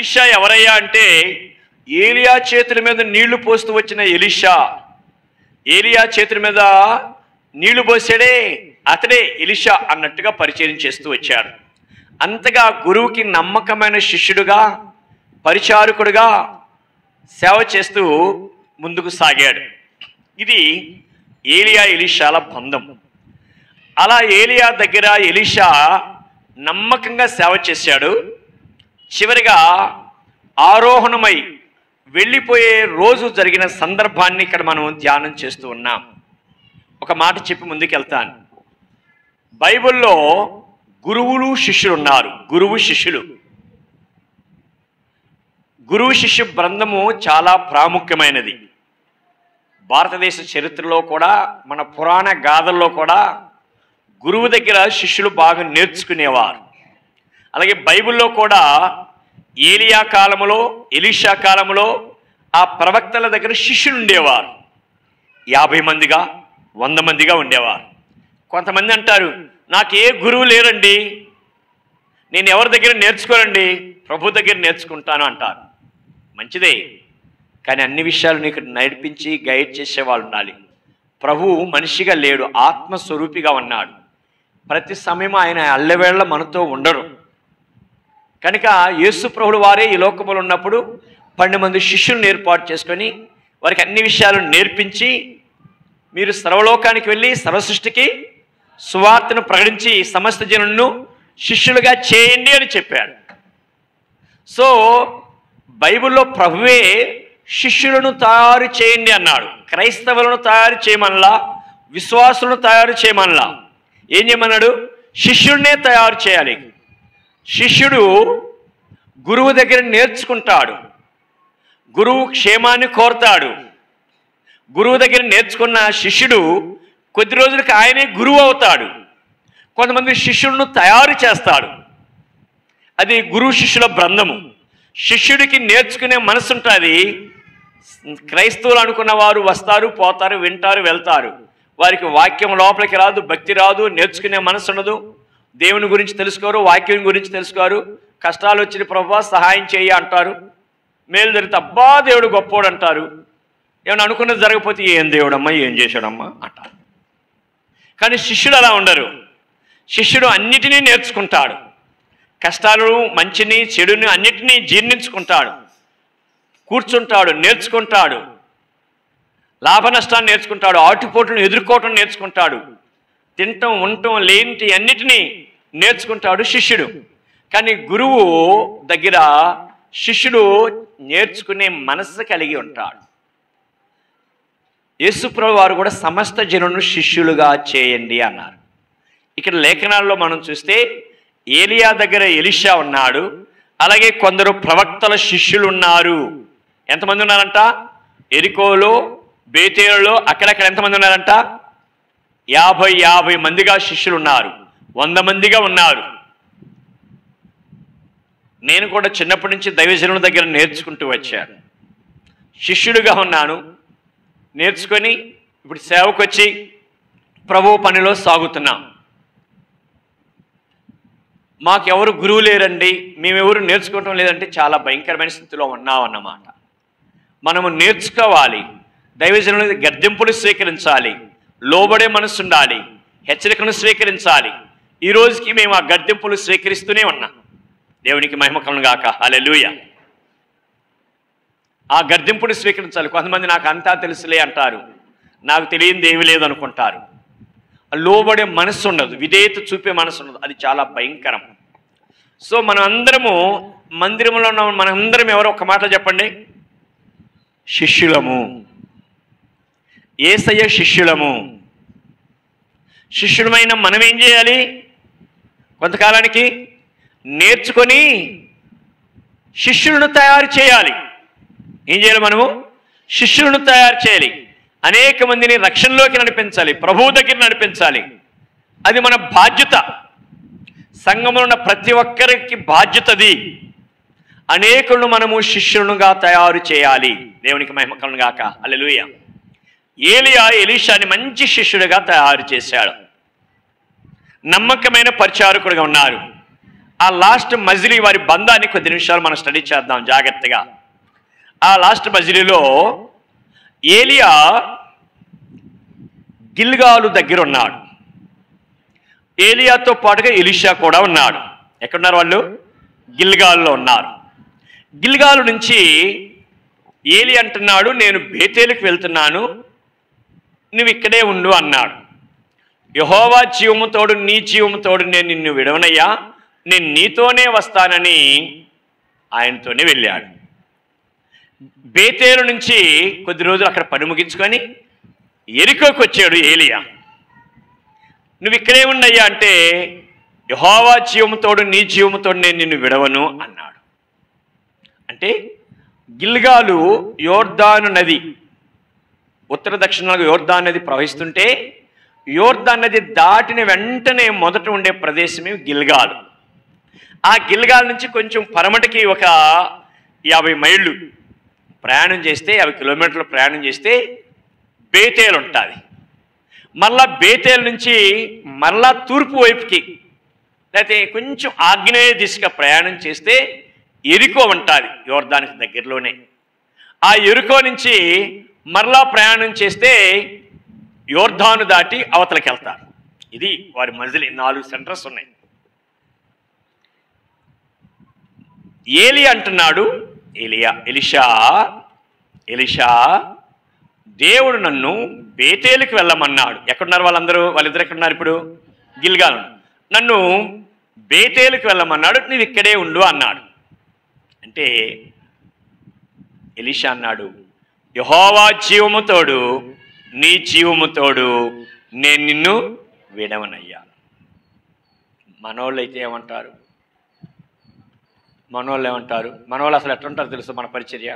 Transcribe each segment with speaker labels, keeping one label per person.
Speaker 1: Elisha ఎవరయ్యా అంటే ఏలియా చేతుల మీద నీళ్లు పోస్తూ వచ్చిన ఎలీషా. ఏలియా చేతుల మీద నీళ్లు పోసాడే అతడే ఎలీషా అన్నట్టుగా పరిచయం చేస్తూ వచ్చాడు. అంతగా గురువుకి నమ్మకమైన శిష్యుడుగా, పరిచారకుడుగా సేవ చేస్తూ ముందుకు సాగాడు. ఇది ఏలియా ఎలీషాల బంధం. అలా ఏలియా దగ్గర ఎలీషా నమ్మకంగా సేవ చేశాడు. చివరిగా ఆరోహణమై వెళ్ళిపోయే రోజు జరిగిన సందర్భాన్ని ఇక్కడ మనం ధ్యానం చేస్తూ ఉన్నాం. ఒక మాట చెప్పి ముందుకెళ్తాను. బైబిల్లో గురువులు శిష్యులు ఉన్నారు. గురువు శిష్యులు. గురువు శిష్యు బృందము చాలా ప్రాముఖ్యమైనది. భారతదేశ చరిత్రలో కూడా, మన పురాణ గాథల్లో కూడా గురువు దగ్గర శిష్యులు బాగా నేర్చుకునేవారు. అలాగే బైబిల్లో కూడా ఏలియా కాలంలో, ఎలీషా కాలంలో ఆ ప్రవక్తల దగ్గర శిష్యులు ఉండేవారు. 50 మందిగా, 100 మందిగా ఉండేవారు. కొంతమంది అంటారు, నాకు ఏ గురువు లేరండి, నేను ఎవరి దగ్గర నేర్చుకోనండి, ప్రభు దగ్గర నేర్చుకుంటాను అంటారు. మంచిదే, కానీ అన్ని విషయాలు నీకు నడిపించి గైడ్ చేసేవాళ్ళు ఉండాలి. ప్రభువు మనిషిగా లేడు, ఆత్మస్వరూపిగా ఉన్నాడు. ప్రతి సమయం ఆయన అల్లవేళ మనతో ఉండరు. కనుక యేసు ప్రభువు వారే ఈ లోకములో ఉన్నప్పుడు 12 మంది శిష్యులను ఏర్పాటు చేసుకొని వారికి అన్ని విషయాలు నేర్పించి, మీరు సర్వలోకానికి వెళ్ళి సర్వసృష్టికి సువార్తను ప్రకటించి సమస్త జనులను శిష్యులుగా చేయండి అని చెప్పాడు. సో బైబిల్లో ప్రభువే శిష్యులను తయారు చేయండి అన్నాడు. క్రైస్తవులను తయారు చేయమనలా, విశ్వాసులను తయారు చేయమనలా. ఏం చేయమన్నాడు? శిష్యుడినే తయారు చేయాలి. శిష్యుడు గురువు దగ్గర నేర్చుకుంటాడు, గురువు క్షేమాన్ని కోరతాడు. గురువు దగ్గర నేర్చుకున్న శిష్యుడు కొద్ది రోజులకి ఆయనే గురువు అవుతాడు. కొంతమంది శిష్యులను తయారు చేస్తాడు. అది గురువు శిష్యుల బృందము. శిష్యుడికి నేర్చుకునే మనసు ఉంటుంది. క్రైస్తవులు అనుకున్న వారు వస్తారు, పోతారు, వింటారు, వెళ్తారు. వారికి వాక్యం లోపలికి రాదు, భక్తి రాదు, నేర్చుకునే మనసు ఉండదు, దేవుని గురించి తెలుసుకోరు, వాక్యం గురించి తెలుసుకోరు. కష్టాలు వచ్చిన ప్రభువా సహాయం చేయి అంటారు. మేలు జరిగితే అబ్బా దేవుడు గొప్పోడు అంటారు. ఏమైనా అనుకున్నది జరగకపోతే ఏం దేవుడమ్మా, ఏం చేశాడమ్మా అంటారు. కానీ శిష్యుడు అలా ఉండరు. శిష్యుడు అన్నిటినీ నేర్చుకుంటాడు. కష్టాలు, మంచిని, చెడుని అన్నిటినీ జీర్ణించుకుంటాడు, కూర్చుంటాడు, నేర్చుకుంటాడు. లాభ నష్టాన్ని నేర్చుకుంటాడు, ఆటుపోట్లను ఎదుర్కోవటం నేర్చుకుంటాడు. తినటం, ఉండటం, లేనిటి అన్నిటినీ నేర్చుకుంటాడు శిష్యుడు. కానీ గురువు దగ్గర శిష్యుడు నేర్చుకునే మనస్సు కలిగి ఉంటాడు. యేసుప్రభువు వారు కూడా సమస్త జనులను శిష్యులుగా చేయండి అన్నారు. ఇక్కడ లేఖనాల్లో మనం చూస్తే ఏలియా దగ్గర ఎలీషా ఉన్నాడు. అలాగే కొందరు ప్రవక్తల శిష్యులు ఉన్నారు. ఎంతమంది ఉన్నారంట? ఎరికోలో, బేతేలులో అక్కడక్కడ ఎంతమంది ఉన్నారంట? 50 మందిగా శిష్యులు ఉన్నారు. 100 మందిగా ఉన్నారు. నేను కూడా చిన్నప్పటి నుంచి దైవజనుల దగ్గర నేర్చుకుంటూ వచ్చాను. శిష్యుడిగా ఉన్నాను. నేర్చుకొని ఇప్పుడు సేవకు వచ్చి ప్రభు పనిలో సాగుతున్నాం. మాకెవరు గురువు లేరండి, మేమెవరు నేర్చుకోవటం లేదంటే చాలా భయంకరమైన స్థితిలో ఉన్నామన్నమాట. మనము నేర్చుకోవాలి. దైవజనుల గద్దింపులు స్వీకరించాలి, లోబడే మనసు ఉండాలి, హెచ్చరికను స్వీకరించాలి. ఈ రోజుకి మేము ఆ గద్దింపులు స్వీకరిస్తూనే ఉన్నాం. దేవునికి మహిమ కలుగును గాక. హల్లెలూయా. ఆ గద్దింపుని స్వీకరించాలి. కొంతమంది నాకు అంతా తెలుసులే అంటారు, నాకు తెలియంది ఏమీ లేదు అనుకుంటారు. లోబడే మనసు ఉండదు, విధేయత చూపే మనసు ఉండదు. అది చాలా భయంకరం. సో మనం అందరము మందిరంలో ఉన్న మనందరం ఎవరో ఒక మాట చెప్పండి, శిష్యులము. యేసయ్య శిష్యులము. శిష్యులమైన మనం ఏం చేయాలి? కొంతకాలానికి నేర్చుకొని శిష్యులను తయారు చేయాలి. ఏం చేయాలి? మనము శిష్యులను తయారు చేయాలి. అనేక మందిని రక్షణలోకి నడిపించాలి, ప్రభువు దగ్గర నడిపించాలి. అది మన బాధ్యత. సంఘంలో ఉన్న ప్రతి ఒక్కరికి బాధ్యతది. అనేకులను మనము శిష్యులుగా తయారు చేయాలి. దేవునికి మహిమ కలుగును గాక. హల్లెలూయా. ఏలియా ఎలీషాని మంచి శిష్యుడిగా తయారు చేశాడు. నమ్మకమైన పరిచారకుడిగా ఉన్నారు. ఆ లాస్ట్ మజిలీ వారి బంధాన్ని కొద్ది నిమిషాలు మనం స్టడీ చేద్దాం జాగ్రత్తగా. ఆ లాస్ట్ మజిలీలో ఏలియా గిల్గాలు దగ్గర ఉన్నాడు. ఏలియాతో పాటుగా ఎలీషా కూడా ఉన్నాడు. ఎక్కడున్నారు వాళ్ళు? గిల్గాల్లో ఉన్నారు. గిల్గాలు నుంచి ఏలి అంటున్నాడు, నేను బేతేలుకు వెళ్తున్నాను, నువ్వు ఇక్కడే ఉండు అన్నాడు. యెహోవా జీవముతోడు నీ జీవముతోడు నేను నిన్ను విడవనయ్యా, నేను నీతోనే వస్తానని ఆయనతోనే వెళ్ళాడు. బేతేలు నుంచి కొద్ది రోజులు అక్కడ పని ముగించుకొని ఎరికోకు వచ్చాడు ఏలియా. నువ్వు ఇక్కడే ఉండయ్యా అంటే, యెహోవా జీవముతోడు నీ జీవముతోడు నేను నిన్ను విడవను అన్నాడు. అంటే గిల్గాలు యోర్దాను నది, ఉత్తర దక్షిణాలకు యోర్దాను నది ప్రవహిస్తుంటే యోర్దాను నది దాటిన వెంటనే మొదట ఉండే ప్రదేశమే గిల్గాలు. ఆ గిల్గాల్ నుంచి కొంచెం పరమటికి ఒక 50 మైళ్ళు ప్రయాణం చేస్తే, 50 కిలోమీటర్లు ప్రయాణం చేస్తే బేతేలు ఉంటుంది. మళ్ళా బేతేలు నుంచి మళ్ళా తూర్పు వైపుకి లేకపోతే కొంచెం ఆగ్నేయ దిశగా ప్రయాణం చేస్తే ఎరికో ఉంటుంది, యోర్దానికి దగ్గరలోనే. ఆ ఎరికో నుంచి మరలా ప్రయాణం చేస్తే యోర్దాను దాటి అవతలకి వెళ్తారు. ఇది వారి మజిలీ. 4 సెంటర్స్ ఉన్నాయి. ఏలి అంటున్నాడు, ఎలీషా దేవుడు నన్ను బేతేలుకి వెళ్ళమన్నాడు. ఎక్కడున్నారు వాళ్ళందరూ? వాళ్ళిద్దరు ఎక్కడున్నారు ఇప్పుడు? గిల్గాల్. నన్ను బేతేలుకి వెళ్ళమన్నాడు, నువ్వు ఇక్కడే ఉండు అన్నాడు. అంటే ఎలీషా అన్నాడు, యెహోవా జీవముతోడు నీ జీవముతోడు నేను నిన్ను విడవనయ్యా. మనోళ్ళు అయితే ఏమంటారు? మనోళ్ళు అసలు ఎట్లుంటారు తెలుసు? మన పరిచర్య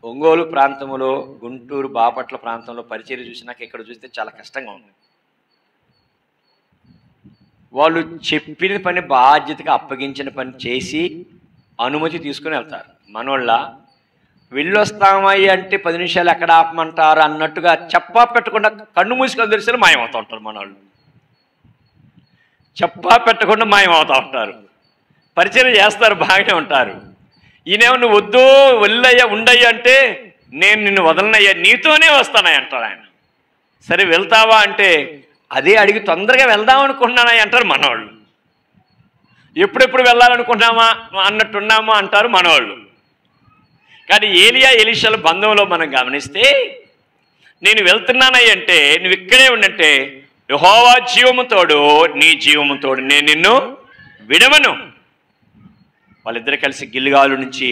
Speaker 1: ఒంగోలు ప్రాంతంలో, గుంటూరు బాపట్ల ప్రాంతంలో పరిచర్య చూసినాక ఇక్కడ చూస్తే చాలా కష్టంగా ఉంది. వాళ్ళు చెప్పిన పని బాధ్యతగా అప్పగించిన పని చేసి అనుమతి తీసుకుని వెళ్తారు. మనోళ్ళ వెళ్ళొస్తామయ్యి అంటే 10 నిమిషాలు ఎక్కడ ఆపమంటారు అన్నట్టుగా చెప్పా పెట్టకుండా కన్ను మూసుకొని తెరిస్తే మాయమవుతూ ఉంటారు. మనోళ్ళు చెప్పా పెట్టకుండా మాయమవుతూ ఉంటారు. పరిచయం చేస్తారు, బాగానే ఉంటారు. ఈయనేమో నువ్వు వద్దు వెళ్ళయ్యా ఉండయ్యా అంటే, నేను నిన్ను వదలనయ్యా నీతోనే వస్తానయ్య అంటారు ఆయన. సరే వెళ్తావా అంటే, అదే అడిగి తొందరగా వెళ్దాం అనుకుంటున్నానయ్య అంటారు మనవాళ్ళు. ఎప్పుడెప్పుడు వెళ్ళాలనుకుంటున్నామా అన్నట్టున్నామా అంటారు మనవాళ్ళు. కానీ ఏలియా ఎలీషాల బంధంలో మనం గమనిస్తే, నేను వెళ్తున్నానయ్య అంటే నువ్వు ఇక్కడే ఉండంటే, యెహోవా జీవముతోడు నీ జీవముతోడు నేను నిన్ను విడవను. వాళ్ళిద్దరు కలిసి గిల్గాలు నుంచి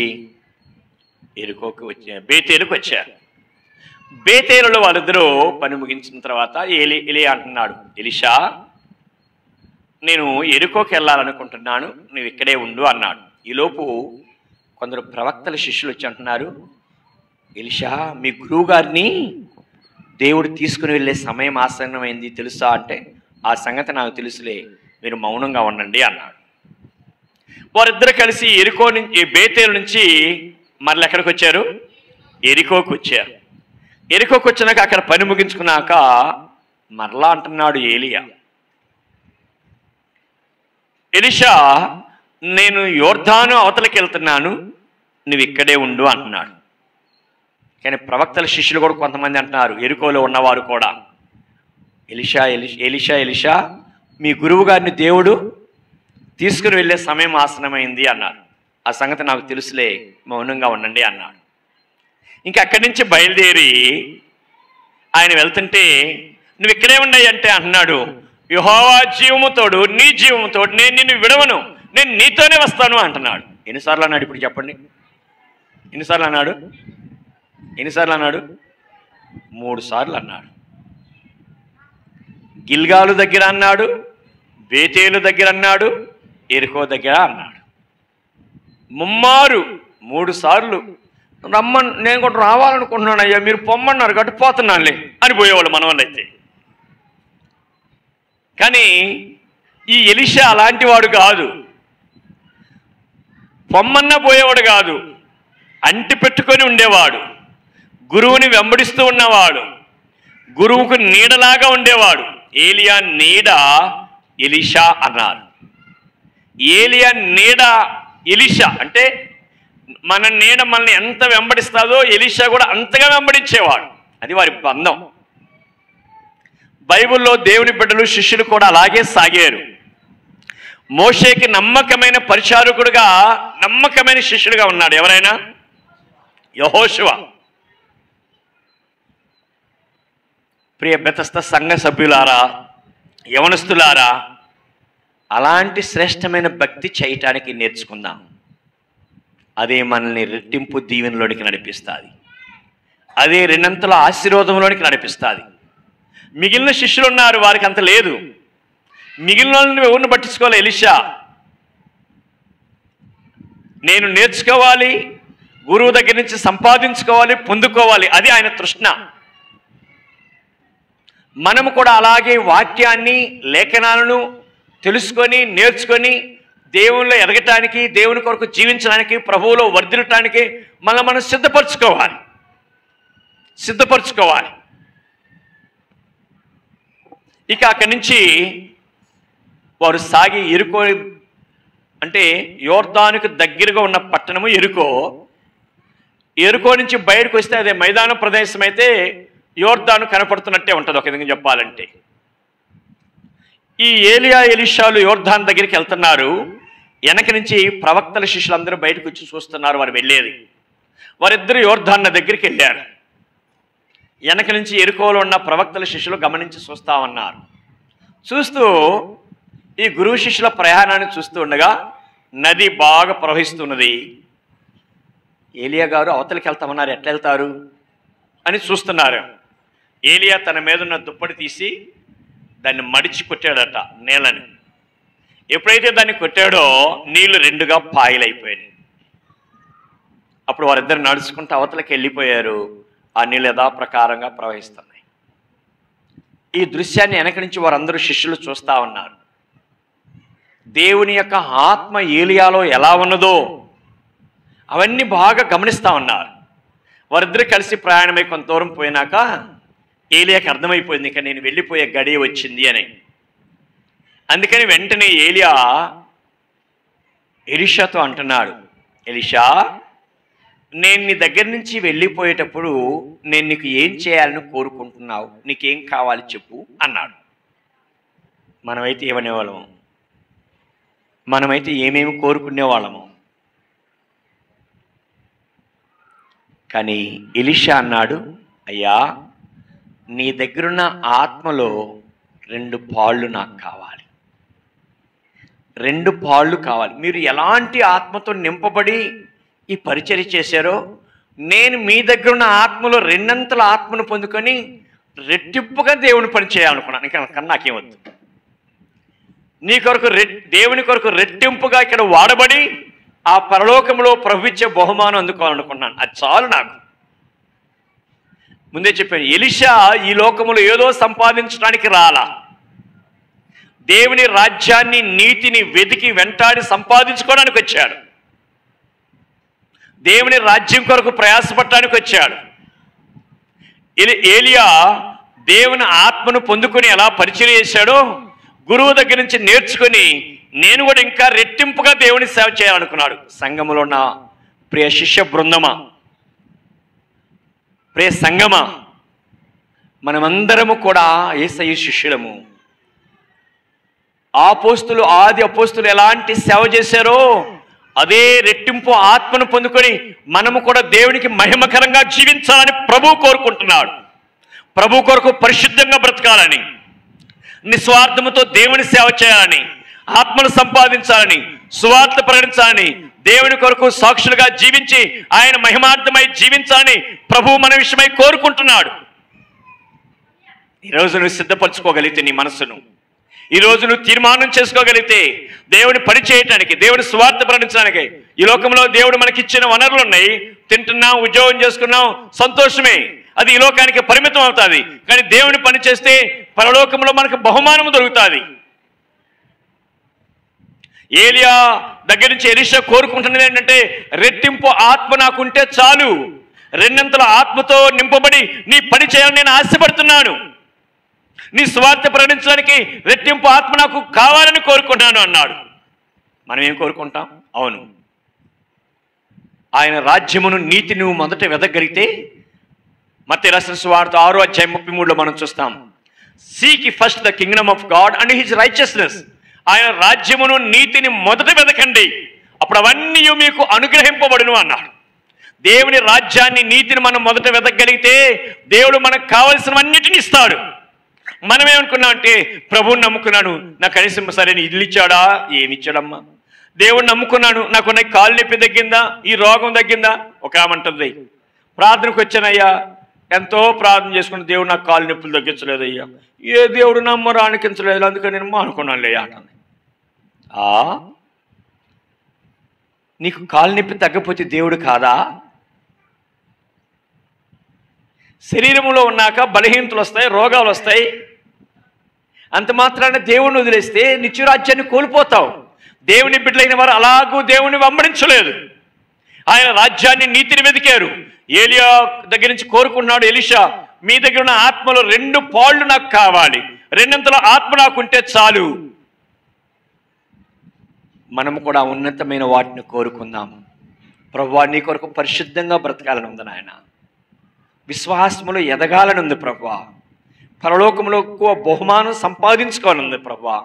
Speaker 1: ఎరుకోకు బేతేలుకు వచ్చారు. బేతేలులో వాళ్ళిద్దరూ పని ముగించిన తర్వాత ఏలి అంటున్నాడు, ఎలీషా నేను ఎరుకోకి వెళ్ళాలనుకుంటున్నాను, నువ్వు ఇక్కడే ఉండు అన్నాడు. ఈలోపు కొందరు ప్రవక్తల శిష్యులు వచ్చి అంటున్నారు, ఎలీషా మీ గురువు గారిని దేవుడు తీసుకుని వెళ్ళే సమయం ఆసన్నమైంది తెలుసా అంటే, ఆ సంగతి నాకు తెలుసులే, మీరు మౌనంగా ఉండండి అన్నాడు. వారిద్దరు కలిసి బేతేలు నుంచి మరల ఎక్కడికి వచ్చారు? ఎరికోకు వచ్చారు. ఎరికోకు వచ్చినాక అక్కడ పని ముగించుకున్నాక మరలా అంటున్నాడు ఎలీషా నేను యోర్దాను అవతలకి వెళ్తున్నాను, నువ్వు ఇక్కడే ఉండు అంటున్నాడు. కానీ ప్రవక్తల శిష్యులు కూడా కొంతమంది అంటున్నారు, ఎరికోలో ఉన్నవారు కూడా, ఎలీషా మీ గురువు గారిని దేవుడు తీసుకుని వెళ్ళే సమయం ఆసనమైంది అన్నారు. ఆ సంగతి నాకు తెలుసులే, మౌనంగా ఉండండి అన్నాడు. ఇంకా అక్కడి నుంచి బయలుదేరి ఆయన వెళ్తుంటే, నువ్వు ఇక్కడే ఉండయి అంటే అంటున్నాడు, యెహోవా జీవముతోడు నీ జీవముతోడు నేను నిన్ను విడవను, నేను నీతోనే వస్తాను అంటున్నాడు. ఎన్నిసార్లు అన్నాడు ఇప్పుడు చెప్పండి? ఎన్నిసార్లు అన్నాడు? 3 సార్లు అన్నాడు. గిల్గాలు దగ్గర అన్నాడు, బేతేలు దగ్గర అన్నాడు, ఎరికో దగ్గర అన్నాడు. ముమ్మారు 3 సార్లు రమ్మని నేను కూడా రావాలనుకుంటున్నాను అయ్యా, మీరు పొమ్మన్నారు కాబట్టి పోతున్నానులే అని పోయేవాళ్ళు మన వాళ్ళు అయితే. కానీ ఈ ఎలీషా అలాంటి వాడు కాదు. పొమ్మన్నా పోయేవాడు కాదు, అంటి పెట్టుకొని ఉండేవాడు, గురువుని వెంబడిస్తూ ఉన్నవాడు, గురువుకు నీడలాగా ఉండేవాడు. ఏలియా నీడ ఎలీషా అన్నారు. ఏలియా నీడ ఎలీషా, అంటే మన నీడ మనల్ని ఎంత వెంబడిస్తాదో ఎలీషా కూడా అంతగా వెంబడించేవాడు. అది వారి బంధం. బైబిల్లో దేవుని బిడ్డలు శిష్యులు కూడా అలాగే సాగారు. మోషేకి నమ్మకమైన పరిచారకుడుగా, నమ్మకమైన శిష్యుడిగా ఉన్నాడు ఎవరైనా? యెహోషువ. ప్రియ బెతస్త సంఘ సభ్యులారా, యవనస్తులారా, అలాంటి శ్రేష్టమైన భక్తి చేయటానికి నేర్చుకుందాం. అదే మనల్ని రెట్టింపు దీవెనలోనికి నడిపిస్తుంది. అదే రెండంతల ఆశీర్వాదంలోనికి నడిపిస్తుంది. మిగిలిన శిష్యులు ఉన్నారు, వారికి అంత లేదు. మిగిలిన వాళ్ళని ఎవరిని పట్టించుకోవాలి? ఎలీషా నేను నేర్చుకోవాలి, గురువు దగ్గర నుంచి సంపాదించుకోవాలి, పొందుకోవాలి, అది ఆయన తృష్ణ. మనము కూడా అలాగే వాక్యాన్ని, లేఖనాలను తెలుసుకొని నేర్చుకొని దేవునిలో ఎదగటానికి, దేవుని కొరకు జీవించడానికి, ప్రభువులో వర్ధిల్లటానికి మనం సిద్ధపరచుకోవాలి. ఇక అక్కడి నుంచి వారు సాగి ఎరుకో, అంటే యోర్దానుకు దగ్గరగా ఉన్న పట్టణము ఎరుకో నుంచి బయటకు వస్తే అదే మైదాన ప్రదేశం అయితే యోర్దాను కనపడుతున్నట్టే ఉంటుంది ఒక విధంగా చెప్పాలంటే. ఈ ఏలియా ఎలీషాలు యోర్దాను దగ్గరికి వెళ్తున్నారు. వెనక నుంచి ప్రవక్తల శిష్యులందరూ బయటకు వచ్చి చూస్తున్నారు వారు వెళ్ళేది. వారిద్దరూ యోర్దాను దగ్గరికి వెళ్ళారు. వెనక నుంచి ఎరుకోలో ఉన్న ప్రవక్తల శిష్యులు గమనించి చూస్తా ఉన్నారు. చూస్తూ ఈ గురువు శిష్యుల ప్రయాణాన్ని చూస్తూ ఉండగా నది బాగా ప్రవహిస్తున్నది. ఏలియా గారు అవతలికి వెళ్తామన్నారు, ఎట్లా వెళ్తారు అని చూస్తున్నారు. ఏలియా తన మీద ఉన్న దుప్పటి తీసి దాన్ని మడిచి కొట్టాడట నీళ్ళని. ఎప్పుడైతే దాన్ని కొట్టాడో నీళ్లు రెండుగా పాయలైపోయాయి. అప్పుడు వారిద్దరు నడుచుకుంటూ అవతలకి వెళ్ళిపోయారు. ఆ నీళ్ళు యథాప్రకారంగా ప్రవహిస్తున్నాయి. ఈ దృశ్యాన్ని వెనక నుంచి వారందరూ శిష్యులు చూస్తూ ఉన్నారు. దేవుని యొక్క ఆత్మ ఏలియాలో ఎలా ఉన్నదో అవన్నీ బాగా గమనిస్తూ ఉన్నారు. వారిద్దరు కలిసి ప్రయాణమై కొంత దూరం పోయినాక ఏలియాకి అర్థమైపోయింది, ఇక నేను వెళ్ళిపోయే గడియ వచ్చింది అని. అందుకని వెంటనే ఏలియా ఎలీషాతో అంటున్నాడు, ఎలీషా, నేను నీ దగ్గర నుంచి వెళ్ళిపోయేటప్పుడు నేను నీకు ఏం చేయాలని కోరుకుంటున్నావు, నీకేం కావాలి చెప్పు అన్నాడు. మనమైతే ఏమనేవాళ్ళము? మనమైతే ఏమేమి కోరుకునేవాళ్ళము? కానీ ఎలీషా అన్నాడు, అయ్యా, నీ దగ్గరున్న ఆత్మలో 2 పాళ్ళు నాకు కావాలి. 2 పాళ్ళు కావాలి. మీరు ఎలాంటి ఆత్మతో నింపబడి ఈ పరిచర్య చేశారో, నేను మీ దగ్గర ఉన్న ఆత్మలో 2 అంతల ఆత్మను పొందుకొని రెట్టింపుగా దేవుని పని చేయాలనుకున్నాను. ఇంకా నాకేమొద్దు. నీ కొరకు దేవుని కొరకు రెట్టింపుగా ఇక్కడ వాడబడి ఆ పరలోకంలో ప్రభుత్వ బహుమానం అందుకోవాలనుకున్నాను. అది చాలు నాకు. ముందే చెప్పాను, ఎలీషా ఈ లోకములో ఏదో సంపాదించడానికి రాలా. దేవుని రాజ్యాన్ని, నీతిని వెతికి వెంటాడి సంపాదించుకోవడానికి వచ్చాడు. దేవుని రాజ్యం కొరకు ప్రయాసపడటానికి వచ్చాడు. ఏలియా దేవుని ఆత్మను పొందుకొని ఎలా పరిచయం చేశాడో, గురువు దగ్గర నుంచి నేర్చుకొని నేను కూడా ఇంకా రెట్టింపుగా దేవుని సేవ చేయాలనుకున్నాడు. సంఘములో ఉన్న ప్రియ శిష్య బృందమా, ప్రియ సంఘమా, మనమందరము కూడా యేసయ్య శిష్యులము. ఆది అపోస్తులు ఎలాంటి సేవ చేశారో అదే రెట్టింపు ఆత్మను పొందుకొని మనము కూడా దేవునికి మహిమకరంగా జీవించాలని ప్రభువు కోరుకుంటున్నాడు. ప్రభు కొరకు పరిశుద్ధంగా బ్రతకాలని, నిస్వార్థముతో దేవుని సేవ చేయాలని, ఆత్మను సంపాదించాలని, సువార్త ప్రకటించాలని, దేవుని కొరకు సాక్షులుగా జీవించి ఆయన మహిమార్థమై జీవించాలని ప్రభువు మన విషయమై కోరుకుంటున్నాడు. ఈరోజు నువ్వు సిద్ధపరచుకోగలిగితే నీ మనసును, ఈరోజు నువ్వు తీర్మానం చేసుకోగలిగితే దేవుని పని చేయటానికి, దేవుని సువార్త ప్రకటించడానికి, ఈ లోకంలో దేవుడు మనకిచ్చిన వనరులు ఉన్నాయి. తింటున్నాం, ఉద్యోగం చేసుకున్నాం, సంతోషమే. అది ఈ లోకానికి పరిమితం అవుతుంది. కానీ దేవుని పని చేస్తే పరలోకంలో మనకు బహుమానము దొరుకుతుంది. ఏలియా దగ్గర నుంచి ఎలీషా కోరుకుంటున్నది ఏంటంటే, రెట్టింపు ఆత్మ నాకుంటే చాలు, 2 అంతల ఆత్మతో నింపబడి నీ పని చేయాలని నేను ఆశపడుతున్నాను, నీ స్వార్థ ప్రకటించడానికి రెట్టింపు ఆత్మ నాకు కావాలని కోరుకుంటున్నాను అన్నాడు. మనం ఏం కోరుకుంటాం? అవును, ఆయన రాజ్యమును నీతి నువ్వు మొదట వెదగలిగితే, మత్తయి రాసిన సువార్త 6:33 మనం చూస్తాం, seek first the Kingdom of God and his righteousness. ఆయన రాజ్యమును నీతిని మొదట వెదకండి, అప్పుడు అవన్నీ మీకు అనుగ్రహింపబడును అన్నాడు. దేవుని రాజ్యాన్ని నీతిని మనం మొదట వెదగలిగితే దేవుడు మనకు కావలసినవన్నిటిని ఇస్తాడు. మనమేమనుకున్నాం అంటే, ప్రభువుని నమ్ముకున్నాను, నాకు కనీసం సరైన ఇల్లు ఇచ్చాడా? ఏమి ఇచ్చాడమ్మా. దేవుడిని నమ్ముకున్నాను, నాకున్న కాలు నొప్పి తగ్గిందా, ఈ రోగం తగ్గిందా? ఒక ఆమంటుంది, ప్రార్థనకు వచ్చానయ్యా, ఎంతో ప్రార్థన చేసుకుని దేవుడు నాకు కాలు నొప్పులు తగ్గించలేదయ్యా, ఏ దేవుడు నమ్మరు ఆనకించలేదు, అందుకని నేను మానుకున్నాను లే అంటుంది. నీకు కాలు నొప్పి తగ్గపోతే దేవుడు కాదా? శరీరంలో ఉన్నాక బలహీనతలు వస్తాయి, రోగాలు వస్తాయి. అంత మాత్రాన దేవుణ్ణి వదిలేస్తే నిత్యరాజ్యాన్ని కోల్పోతావు. దేవుని బిడ్డలైన వారు అలాగూ దేవుని వెంబడించలేదు, ఆయన రాజ్యాన్ని నీతిని వెతికారు. ఏలియా దగ్గర నుంచి కోరుకున్నాడు ఎలీషా, మీ దగ్గర ఉన్న ఆత్మలో 2 పాళ్ళు నాకు కావాలి, 2 ఆత్మ నాకుంటే చాలు. మనము కూడా ఉన్నతమైన వాటిని కోరుకుందాం. ప్రభువా, నీ కొరకు పరిశుద్ధంగా బ్రతకాలని ఉంది నాయన, విశ్వాసములో ఎదగాలని ఉంది ప్రభువా, పరలోకంలో ఎక్కువ బహుమానం సంపాదించుకోవాలని ఉంది ప్రభువా.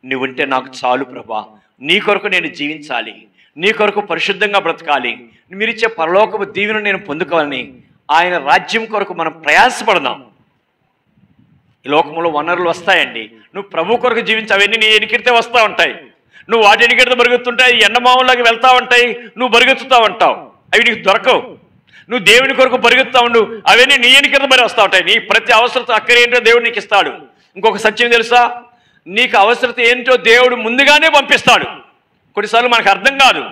Speaker 1: నువ్వుంటే నాకు చాలు ప్రభువా, నీ కొరకు నేను జీవించాలి, నీ కొరకు పరిశుద్ధంగా బ్రతకాలి, మీరిచ్చే పరలోకపు దీవెను నేను పొందుకోవాలని ఆయన రాజ్యం కొరకు మనం ప్రయాసపడదాం. ఈ లోకంలో వనరులు వస్తాయండి, నువ్వు ప్రభు కొరకు జీవించి అవన్నీ నీ ఎనికిడితే వస్తూ ఉంటాయి. నువ్వు వాటి ఎనికిడితే బరుగుతుంటాయి, ఎండమావులాగా వెళ్తా ఉంటాయి, నువ్వు బరుగుతుతా ఉంటావు, అవి నీకు దొరకవు. నువ్వు దేవుని కొరకు బరుగుతూ ఉండు, అవన్నీ నీ ఎనికిడితే మరి వస్తూ ఉంటాయి. నీ ప్రతి అవసరత అక్కర ఏంటో దేవుడు నీకు ఇస్తాడు. ఇంకొక సత్యం తెలుసా, నీకు అవసరత ఏంటో దేవుడు ముందుగానే పంపిస్తాడు. కొన్నిసార్లు మనకు అర్థం కాదు,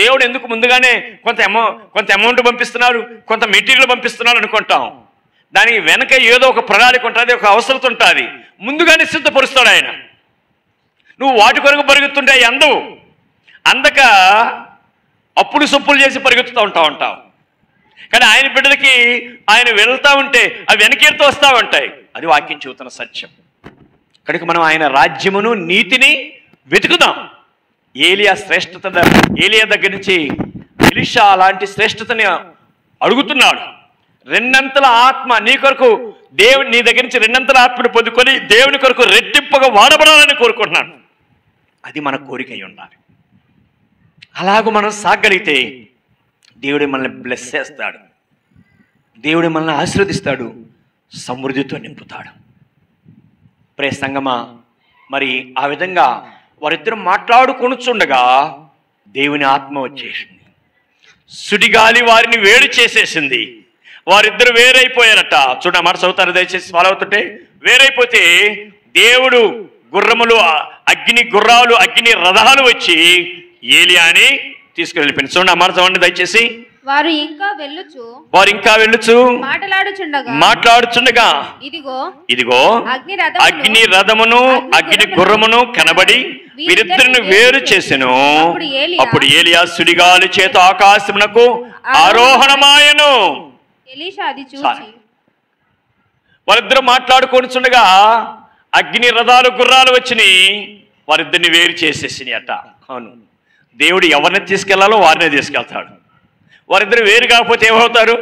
Speaker 1: దేవుడు ఎందుకు ముందుగానే కొంత అమౌంట్ పంపిస్తున్నాడు, కొంత మెటీరియల్ పంపిస్తున్నాడు అనుకుంటాం. దానికి వెనక ఏదో ఒక ప్రణాళిక ఉంటుంది, ఒక అవసరత ఉంటుంది, ముందుగానే సిద్ధపరుస్తాడు ఆయన. నువ్వు వాటి కొరకు పరిగెత్తుంటే అందవు, అందక అప్పులు సొప్పులు చేసి పరిగెత్తుతూ ఉంటావు. కానీ ఆయన బిడ్డలకి ఆయన వెళ్తూ ఉంటే అవి వెనకేరుతూ వస్తూ ఉంటాయి. అది వాక్యం చెబుతున్న సత్యం. కనుక మనం ఆయన రాజ్యమును నీతిని వెతుకుదాం. ఏలియా దగ్గర నుంచి ఎలీషా అలాంటి శ్రేష్టతని అడుగుతున్నాడు. 2 ఆత్మ నీ కొరకు, దేవుని నీ దగ్గర నుంచి 2 ఆత్మను పొందుకొని దేవుని కొరకు రెట్టింపుగా వాడబడాలని కోరుకుంటున్నాడు. అది మన కోరిక అయి ఉండాలి. అలాగూ మనం సాగలిగితే దేవుడు మనల్ని బ్లెస్ చేస్తాడు, దేవుడు మనల్ని ఆశీర్వదిస్తాడు, సమృద్ధితో నింపుతాడు. ప్రే సంగమా, మరి ఆ విధంగా వారిద్దరు మాట్లాడుకొనుచుండగా దేవుని ఆత్మ వచ్చేసింది, సుడిగాలి వారిని వేడి చేసేసింది, వారిద్దరు వేరైపోయారట. చూడ మాట చదువుతారు దయచేసి, ఫాలో అవుతుంటే. వేరైపోతే దేవుడు గుర్రములు, గుర్రాలు, అగ్ని రథాలు వచ్చి ఏలియాని తీసుకెళ్ళిపోయింది. చూడండి మాట చదవండి దయచేసి.
Speaker 2: వారు ఇంకా వెళ్ళుచు
Speaker 1: మాట్లాడుచుండగా ఇదిగో అగ్ని రథమును అగ్ని గుర్రమును కనబడి వీరిద్దరిని వేరు చేసెను. అప్పుడు ఏలియా సుడిగాలి చేత ఆకాశమునకు ఆరోహణమాయెను. వారిద్దరు మాట్లాడుకొనిచుండగా అగ్ని రథాలు గుర్రాలు వచ్చినాయి, వారిద్దరిని వేరు చేసేసినాయి అట. అవును, దేవుడు ఎవరిని తీసుకెళ్లాలో వారినే తీసుకెళ్తాడు. వారిద్దరు వేరు కాకపోతే ఏమవుతారు?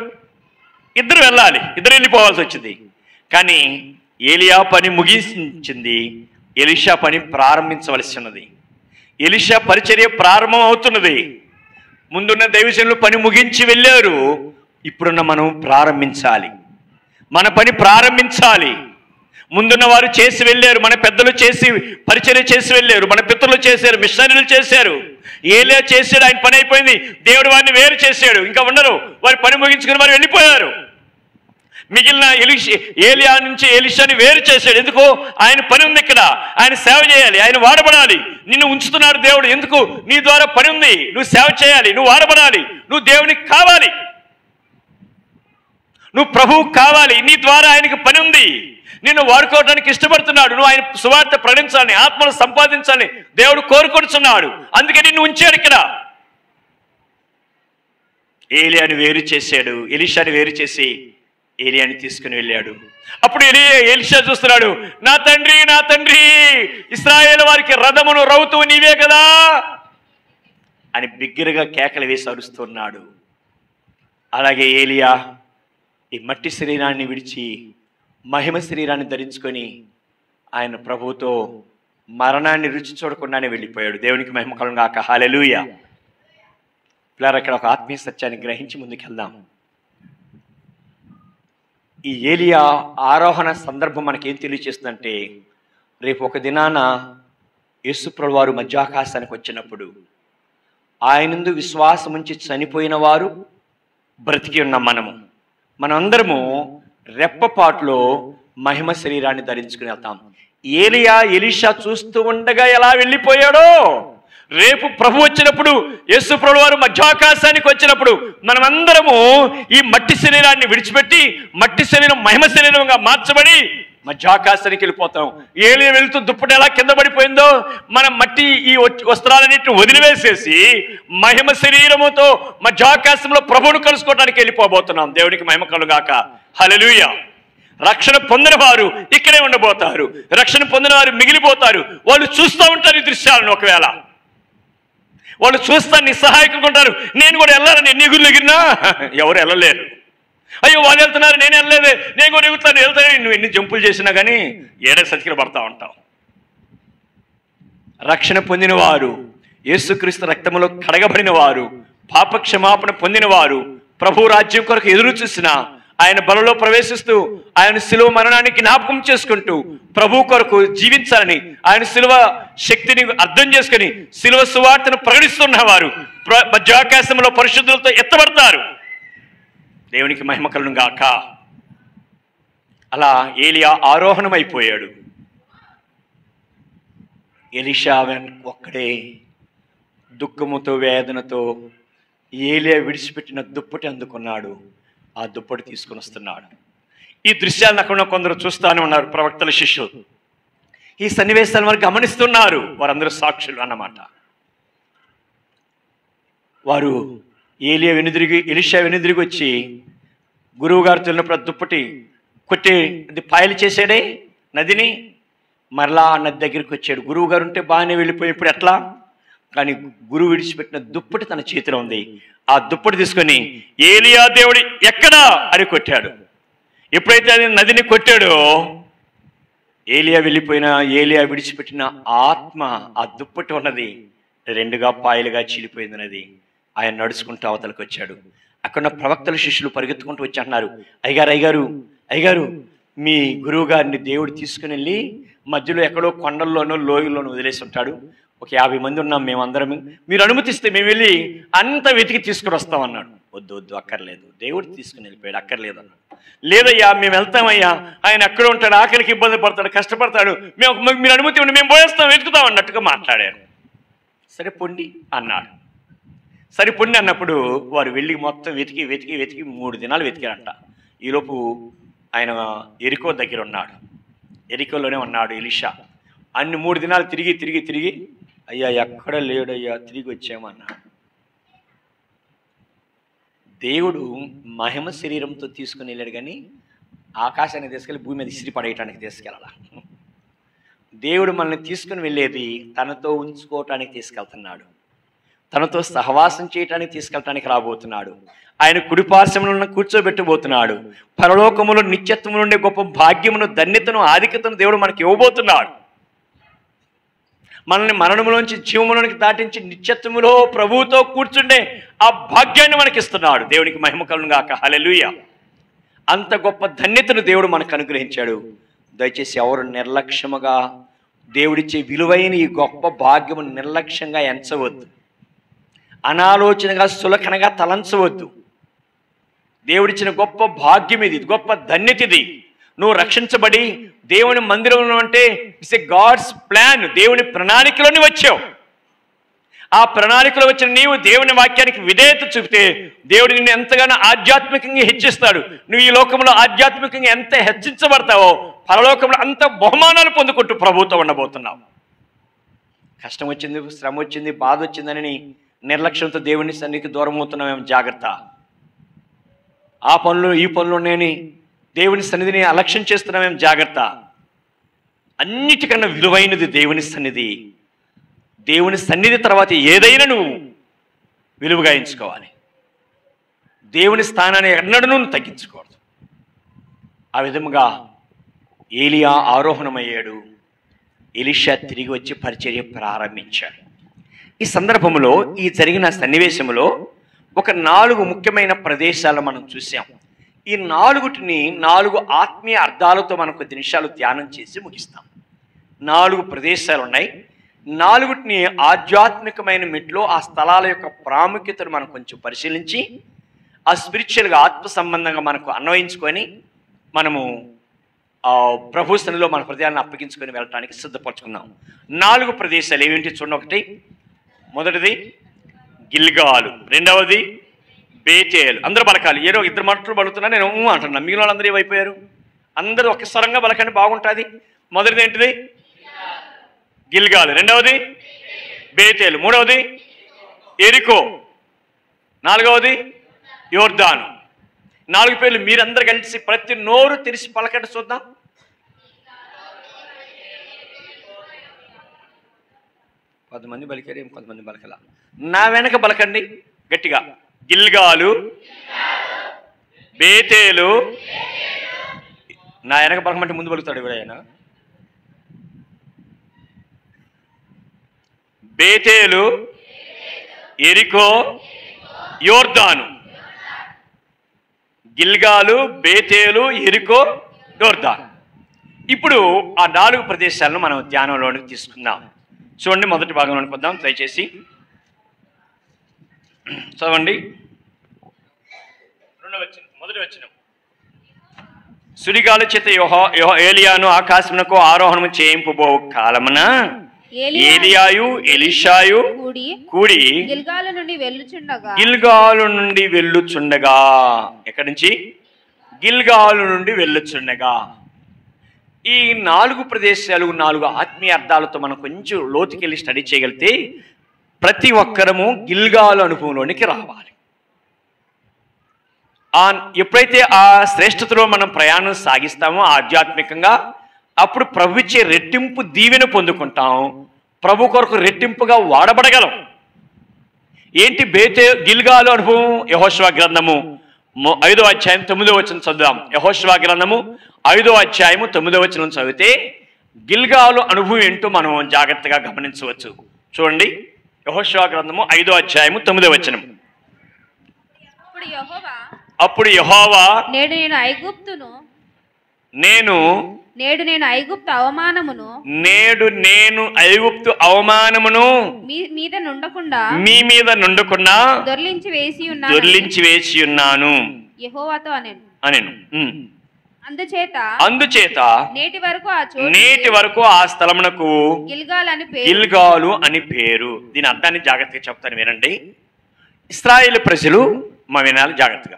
Speaker 1: ఇద్దరు వెళ్ళాలి, ఇద్దరు వెళ్ళిపోవాల్సి వచ్చింది. కానీ ఏలియా పని ముగించింది, ఎలీషా పని ప్రారంభించవలసి ఉన్నది. ఎలీషా పరిచర్య ప్రారంభం అవుతున్నది. ముందున్న దైవజనులు పని ముగించి వెళ్ళారు, ఇప్పుడున్న మనం ప్రారంభించాలి, మన పని ప్రారంభించాలి. ముందున్న వారు చేసి వెళ్ళారు, మన పెద్దలు చేసి పరిచర్య చేసి వెళ్ళారు, మన పితరులు చేశారు, మిషనరీలు చేశారు. ఏలియా చేశాడు, ఆయన పని అయిపోయింది, దేవుడు వారిని వేరు చేశాడు, ఇంకా ఉండరు, వారి పని ముగించుకుని వారు వెళ్ళిపోయారు. మిగిలిన ఏలియా నుంచి ఎలీషాని వేరు చేశాడు. ఎందుకు? ఆయన పని ఉంది ఇక్కడ, ఆయన సేవ చేయాలి, ఆయన వాడబడాలి. నిన్ను ఉంచుతున్నాడు దేవుడు, ఎందుకు? నీ ద్వారా పని ఉంది, నువ్వు సేవ చేయాలి, నువ్వు వాడబడాలి, నువ్వు దేవునికి కావాలి, నువ్వు ప్రభువు కావాలి, నీ ద్వారా ఆయనకి పని ఉంది. నిన్ను వాడుకోవడానికి ఇష్టపడుతున్నాడు, నువ్వు ఆయన సువార్త ప్రకటించాలని, ఆత్మను సంపాదించాలని దేవుడు కోరుకుంటున్నాడు. అందుకే నిన్ను ఉంచాడు ఇక్కడ. ఏలియాని వేరు చేశాడు, ఎలీషాని వేరు చేసి ఏలియాని తీసుకుని వెళ్ళాడు. అప్పుడు ఎలీషా చూస్తున్నాడు, నా తండ్రి, నా తండ్రి, ఇశ్రాయేలు వారికి రథమును రౌతువు నీవే కదా, అని బిగ్గరగా కేకలు వేసి అరుస్తున్నాడు. అలాగే ఏలియా ఈ మట్టి శరీరాన్ని విడిచి మహిమ శరీరాన్ని ధరించుకొని ఆయన ప్రభువుతో మరణాన్ని రుచి చూడకుండానే వెళ్ళిపోయాడు. దేవునికి మహిమ కలుగును గాక. హల్లెలూయా. పిల్లలు, ఇక్కడ ఒక ఆత్మీయ సత్యాన్ని గ్రహించి ముందుకెళ్దాం. ఈ ఏలియా ఆరోహణ సందర్భం మనకేం తెలియచేస్తుందంటే, రేపు ఒక దినాన యేసుప్రభువు వారు మధ్యాకాశానికి వచ్చినప్పుడు ఆయనందు విశ్వాసం ఉంచి చనిపోయిన వారు బ్రతికి ఉన్నాం. మనమందరము రెప్పపాటులో మహిమ శరీరాన్ని ధరించుకుని వెళ్తాం. ఏలియా ఎలీషా చూస్తూ ఉండగా ఎలా వెళ్ళిపోయాడో, రేపు ప్రభు వచ్చినప్పుడు, యేసు ప్రభు వారు మధ్యాకాశానికి వచ్చినప్పుడు మనమందరము ఈ మట్టి శరీరాన్ని విడిచిపెట్టి మట్టి శరీరం మహిమ శరీరంగా మార్చబడి మధ్యాకాశానికి వెళ్ళిపోతాం. ఏలియా వెళుతూ దుప్పటి ఎలా కింద పడిపోయిందో, మనం మట్టి ఈ వస్త్రాలన్నింటిని వదిలివేసేసి మహిమ శరీరముతో మధ్యాకాశంలో ప్రభువును కలుసుకోవడానికి వెళ్ళిపోబోతున్నాం. దేవునికి మహిమ కలుగాక. హల్లెలూయా. రక్షణ పొందిన వారు ఇక్కడే ఉండబోతారు. రక్షణ పొందిన వారు మిగిలిపోతారు. వాళ్ళు చూస్తూ ఉంటారు ఈ దృశ్యాలను. ఒకవేళ వాళ్ళు చూస్తా నిస్సహాయకులు ఉంటారు. నేను కూడా వెళ్ళాలని ఎన్ని గుళ్ళు ఎగిరినా ఎవరు వెళ్ళలేరు. అయ్యో వాళ్ళు వెళ్తున్నారు, నేను వెళ్ళలేదే, నేను కూడా ఎగుతాను, వెళ్తాను. నువ్వు ఎన్ని జంపులు చేసినా కానీ ఏడే సతికిల పడతా ఉంటావు. రక్షణ పొందిన వారు, యేసుక్రీస్తు రక్తములో కడగబడిన వారు, పాప క్షమాపణ పొందిన వారు, ప్రభు రాజ్యం కొరకు ఎదురు చూసిన, ఆయన బలలో ప్రవేశిస్తూ ఆయన శిలువ మరణాన్ని జ్ఞాపకం చేసుకుంటూ ప్రభు కొరకు జీవించాలని ఆయన శిలువ శక్తిని అర్థం చేసుకుని శిలువ సువార్తను ప్రకటిస్తున్నవారు మధ్యాకాశంలో పరిశుద్ధులతో ఎత్తబడతారు. దేవునికి మహిమ కలుగును గాక. అలా ఏలియా ఆరోహణమైపోయాడు. ఎలీషా ఒక్కడే దుఃఖముతో వేదనతో ఏలియా విడిచిపెట్టిన దుప్పటి అందుకున్నాడు. ఆ దుప్పటి తీసుకుని వస్తున్నాడు. ఈ దృశ్యాలను అక్కడ కొందరు చూస్తూనే ఉన్నారు, ప్రవక్తల శిష్యులు. ఈ సన్నివేశాలను వారు గమనిస్తున్నారు. వారందరూ సాక్షులు అన్నమాట. వారు ఎలీషా వెనుదిరిగి వచ్చి గురువు గారు తెలినప్పుడు దుప్పటి కొట్టి పాయలు చేసాడే నదిని, మరలా ఆ నది దగ్గరికి వచ్చాడు. గురువు గారు ఉంటే బాగానే వెళ్ళిపోయి ఇప్పుడు ఎట్లా, కానీ గురువు విడిచిపెట్టిన దుప్పటి తన చేతిలో ఉంది. ఆ దుప్పటి తీసుకొని ఏలియా దేవుడి ఎక్కడా అని కొట్టాడు. ఎప్పుడైతే అది నదిని కొట్టాడో, ఏలియా వెళ్ళిపోయిన ఏలియా విడిచిపెట్టిన ఆత్మ ఆ దుప్పటి ఉన్నది రెండుగా పాయలుగా చీలిపోయింది నది. ఆయన నడుచుకుంటూ అవతలకు వచ్చాడు. అక్కడ ప్రవక్తల శిష్యులు పరిగెత్తుకుంటూ వచ్చి అంటున్నారు, అయ్యగారు మీ గురువు గారిని దేవుడు తీసుకుని వెళ్ళి మధ్యలో ఎక్కడో కొండల్లోనో లోయల్లోనూ వదిలేసి ఉంటాడు. ఒక 50 మంది ఉన్నాం మేమందరం, మీరు అనుమతిస్తే మేము వెళ్ళి అంత వెతికి తీసుకుని వస్తామన్నాడు. వద్దు అక్కర్లేదు, దేవుడు తీసుకుని వెళ్ళిపోయాడు, అక్కర్లేదు అన్నాడు. లేదయ్యా మేము వెళ్తామయ్యా, ఆయన అక్కడ ఉంటాడు, ఆఖరికి ఇబ్బంది పడతాడు, కష్టపడతాడు, మీరు అనుమతి ఇవ్వండి, మేము పోయేస్తాం, వెతుకుతాం అన్నట్టుగా మాట్లాడారు. సరే పొండి అన్నాడు. సరే పొండి అన్నప్పుడు వారు వెళ్ళి మొత్తం వెతికి 3 దినాలు వెతికారంట. ఈలోపు ఆయన ఎరికో దగ్గర ఉన్నాడు. ఎరికోలోనే ఉన్నాడు ఎలీషా. అన్ని 3 దినాలు తిరిగి అయ్యా ఎక్కడ లేడయ్యా, తిరిగి వచ్చామన్నాడు. దేవుడు మహిమ శరీరంతో తీసుకుని వెళ్ళాడు, కానీ ఆకాశానికి తీసుకెళ్ళి భూమి మీద ఇసిరి పడేయటానికి తీసుకెళ్ళాల. దేవుడు మనల్ని తీసుకుని వెళ్ళేది తనతో ఉంచుకోవటానికి తీసుకెళ్తున్నాడు, తనతో సహవాసం చేయటానికి తీసుకెళ్ళటానికి రాబోతున్నాడు. ఆయన కుడిపార్శ్వములను కూర్చోబెట్టబోతున్నాడు. పరలోకములో నిత్యత్వము నుండే గొప్ప భాగ్యమును, ధన్యతను, ఆధిక్యతను దేవుడు మనకి ఇవ్వబోతున్నాడు. మనల్ని మరణములోంచి జీవములోనికి దాటించి నిత్యత్వములో ప్రభువుతో కూర్చుండే ఆ భాగ్యాన్ని మనకిస్తున్నాడు. దేవునికి మహిమ కలుగును గాక. హల్లెలూయా. అంత గొప్ప ధన్యతను దేవుడు మనకు అనుగ్రహించాడు. దయచేసి ఎవరు నిర్లక్ష్యముగా దేవుడిచ్చే విలువైన ఈ గొప్ప భాగ్యము నిర్లక్ష్యంగా ఎంచవద్దు, అనాలోచనగా సులకనగా తలంచవద్దు. దేవుడిచ్చిన గొప్ప భాగ్యం ఇది, గొప్ప ధన్యత ఇది. నువ్వు రక్షించబడి దేవుని మందిరంలో అంటే ఇట్స్ ఏ గాడ్స్ ప్లాన్. దేవుని ప్రణాళికలోని వచ్చావు. ఆ ప్రణాళికలో వచ్చిన నీవు దేవుని వాక్యానికి విధేయత చూపితే దేవుడు నిన్ను ఎంతగానో ఆధ్యాత్మికంగా హెచ్చిస్తాడు. నువ్వు ఈ లోకంలో ఆధ్యాత్మికంగా ఎంత హెచ్చించబడతావో పరలోకంలో అంత బహుమానాలు పొందుకుంటూ ప్రభువుతో ఉండబోతున్నావు. కష్టం వచ్చింది, శ్రమ వచ్చింది, బాధ వచ్చిందని నిర్లక్ష్యంతో దేవుని సన్నిధికి దూరం అవుతున్నామేమో జాగ్రత్త. ఆ పనులు ఈ పనులు ఉన్నాయని దేవుని సన్నిధిని అలక్ష్యం చేస్తున్నామేం జాగ్రత్త. అన్నిటికన్నా విలువైనది దేవుని సన్నిధి. దేవుని సన్నిధి తర్వాత ఏదైనా నువ్వు విలువగా ఎంచుకోవాలి. దేవుని స్థానాన్ని ఎన్నడూ తగ్గించకూడదు. ఆ విధముగా ఏలియా ఆరోహణమయ్యాడు. ఎలీషా తిరిగి వచ్చి పరిచర్య ప్రారంభించాడు. ఈ సందర్భంలో ఈ జరిగిన సన్నివేశంలో ఒక 4 ముఖ్యమైన ప్రదేశాలు మనం చూసాం. ఈ 4 ఆత్మీయ అర్థాలతో మనం కొద్ది నిమిషాలు ధ్యానం చేసి ముగిస్తాం. 4 ప్రదేశాలు ఉన్నాయి. 4 ఆధ్యాత్మికమైన మెట్లో ఆ స్థలాల యొక్క ప్రాముఖ్యతను మనం కొంచెం పరిశీలించి ఆ స్పిరిచువల్గా ఆత్మ సంబంధంగా మనకు అన్వయించుకొని మనము ప్రభు సన్నిధిలో మన హృదయాన్ని అప్పగించుకొని వెళ్ళటానికి సిద్ధపరచుకుందాం. 4 ప్రదేశాలు ఏమిటి చూడండి. ఒకటి, మొదటిది గిల్గాలు, రెండవది బేతేలు. అందరూ బలకాలి. ఏదో 2 మాటలు బలుతున్నా, నేను అంటున్నా. మిగిలిన వాళ్ళందరూ ఏమైపోయారు? అందరూ ఒక్కసారంగా బలకండి, బాగుంటుంది. మొదటిది ఏంటిది? గిల్గాలు. రెండవది బేతేలు. మూడవది ఎరికో. 4వది యోర్దాను. 4 పేర్లు మీరందరూ కలిసి ప్రతి నోరు తెరిచి పలకండి చూద్దాం. కొంతమంది బలికారు, కొంతమంది బలకల. నా వెనక బలకండి గట్టిగా. గిల్గాలు, బేతేలు. నా వెనక బలకమంటే ముందు బలుకుతాడు ఎవరైనా. బేతేలు, ఎరికో, యోర్దాను. గిల్గాలు, బేతేలు, ఎరికో, యోర్దాను. ఇప్పుడు ఆ 4 ప్రదేశాలను మనం ధ్యానంలోనికి తీసుకుందాం. చూడండి, మొదటి భాగంలోనికి వద్దాం దయచేసి. చదవండి. మొదటి వచనం. సుడిగాలి చేత ఏలియాను ఆకాశమునకు ఆరోహణము చేయింపబో కాలమున ఏలియాయు ఎలీషాయు కూడి
Speaker 2: గిల్గాలు నుండి
Speaker 1: వెళ్ళుచుండగా. ఎక్కడి నుంచి? గిల్గాలు నుండి వెళ్ళుచుండగా. ఈ 4 ప్రదేశాలు 4 ఆత్మీయ అర్థాలతో మనం కొంచెం లోతుకెళ్ళి స్టడీ చేయగలిగితే ప్రతి ఒక్కరము గిల్గాలు అనుభవంలోనికి రావాలి. ఎప్పుడైతే ఆ శ్రేష్టతలో మనం ప్రయాణం సాగిస్తామో ఆధ్యాత్మికంగా, అప్పుడు ప్రభు ఇచ్చే రెట్టింపు దీవెన పొందుకుంటాం. ప్రభు కొరకు రెట్టింపుగా వాడబడగలం. ఏంటి గిల్గాలు అనుభవం? యెహోషువ గ్రంథము 5వ అధ్యాయం 9వ వచనం చదువుదాం. యెహోషువ గ్రంథము 5వ అధ్యాయము 9వ వచనం చదివితే గిల్గాలు అనుభవం ఏంటో మనం జాగ్రత్తగా గమనించవచ్చు. చూడండి, యెహోషువ గ్రంథము 5వ అధ్యాయము 9వ వచనం. అప్పుడు యెహోవా
Speaker 2: నేడు నేను ఐగుప్తు అవమానమును మీ మీద నుండకుండా దొర్లించి వేసి ఉన్నాను యెహోవాతో
Speaker 1: అనెను.
Speaker 2: అందుచేత
Speaker 1: నేటి వరకు ఆ స్థలమునకు గిల్గాలు అని పేరు. దీని అర్థాన్ని జాగ్రత్తగా చెప్తాను వినండి. ఇశ్రాయేలు ప్రజలు, మా వినాలి జాగ్రత్తగా.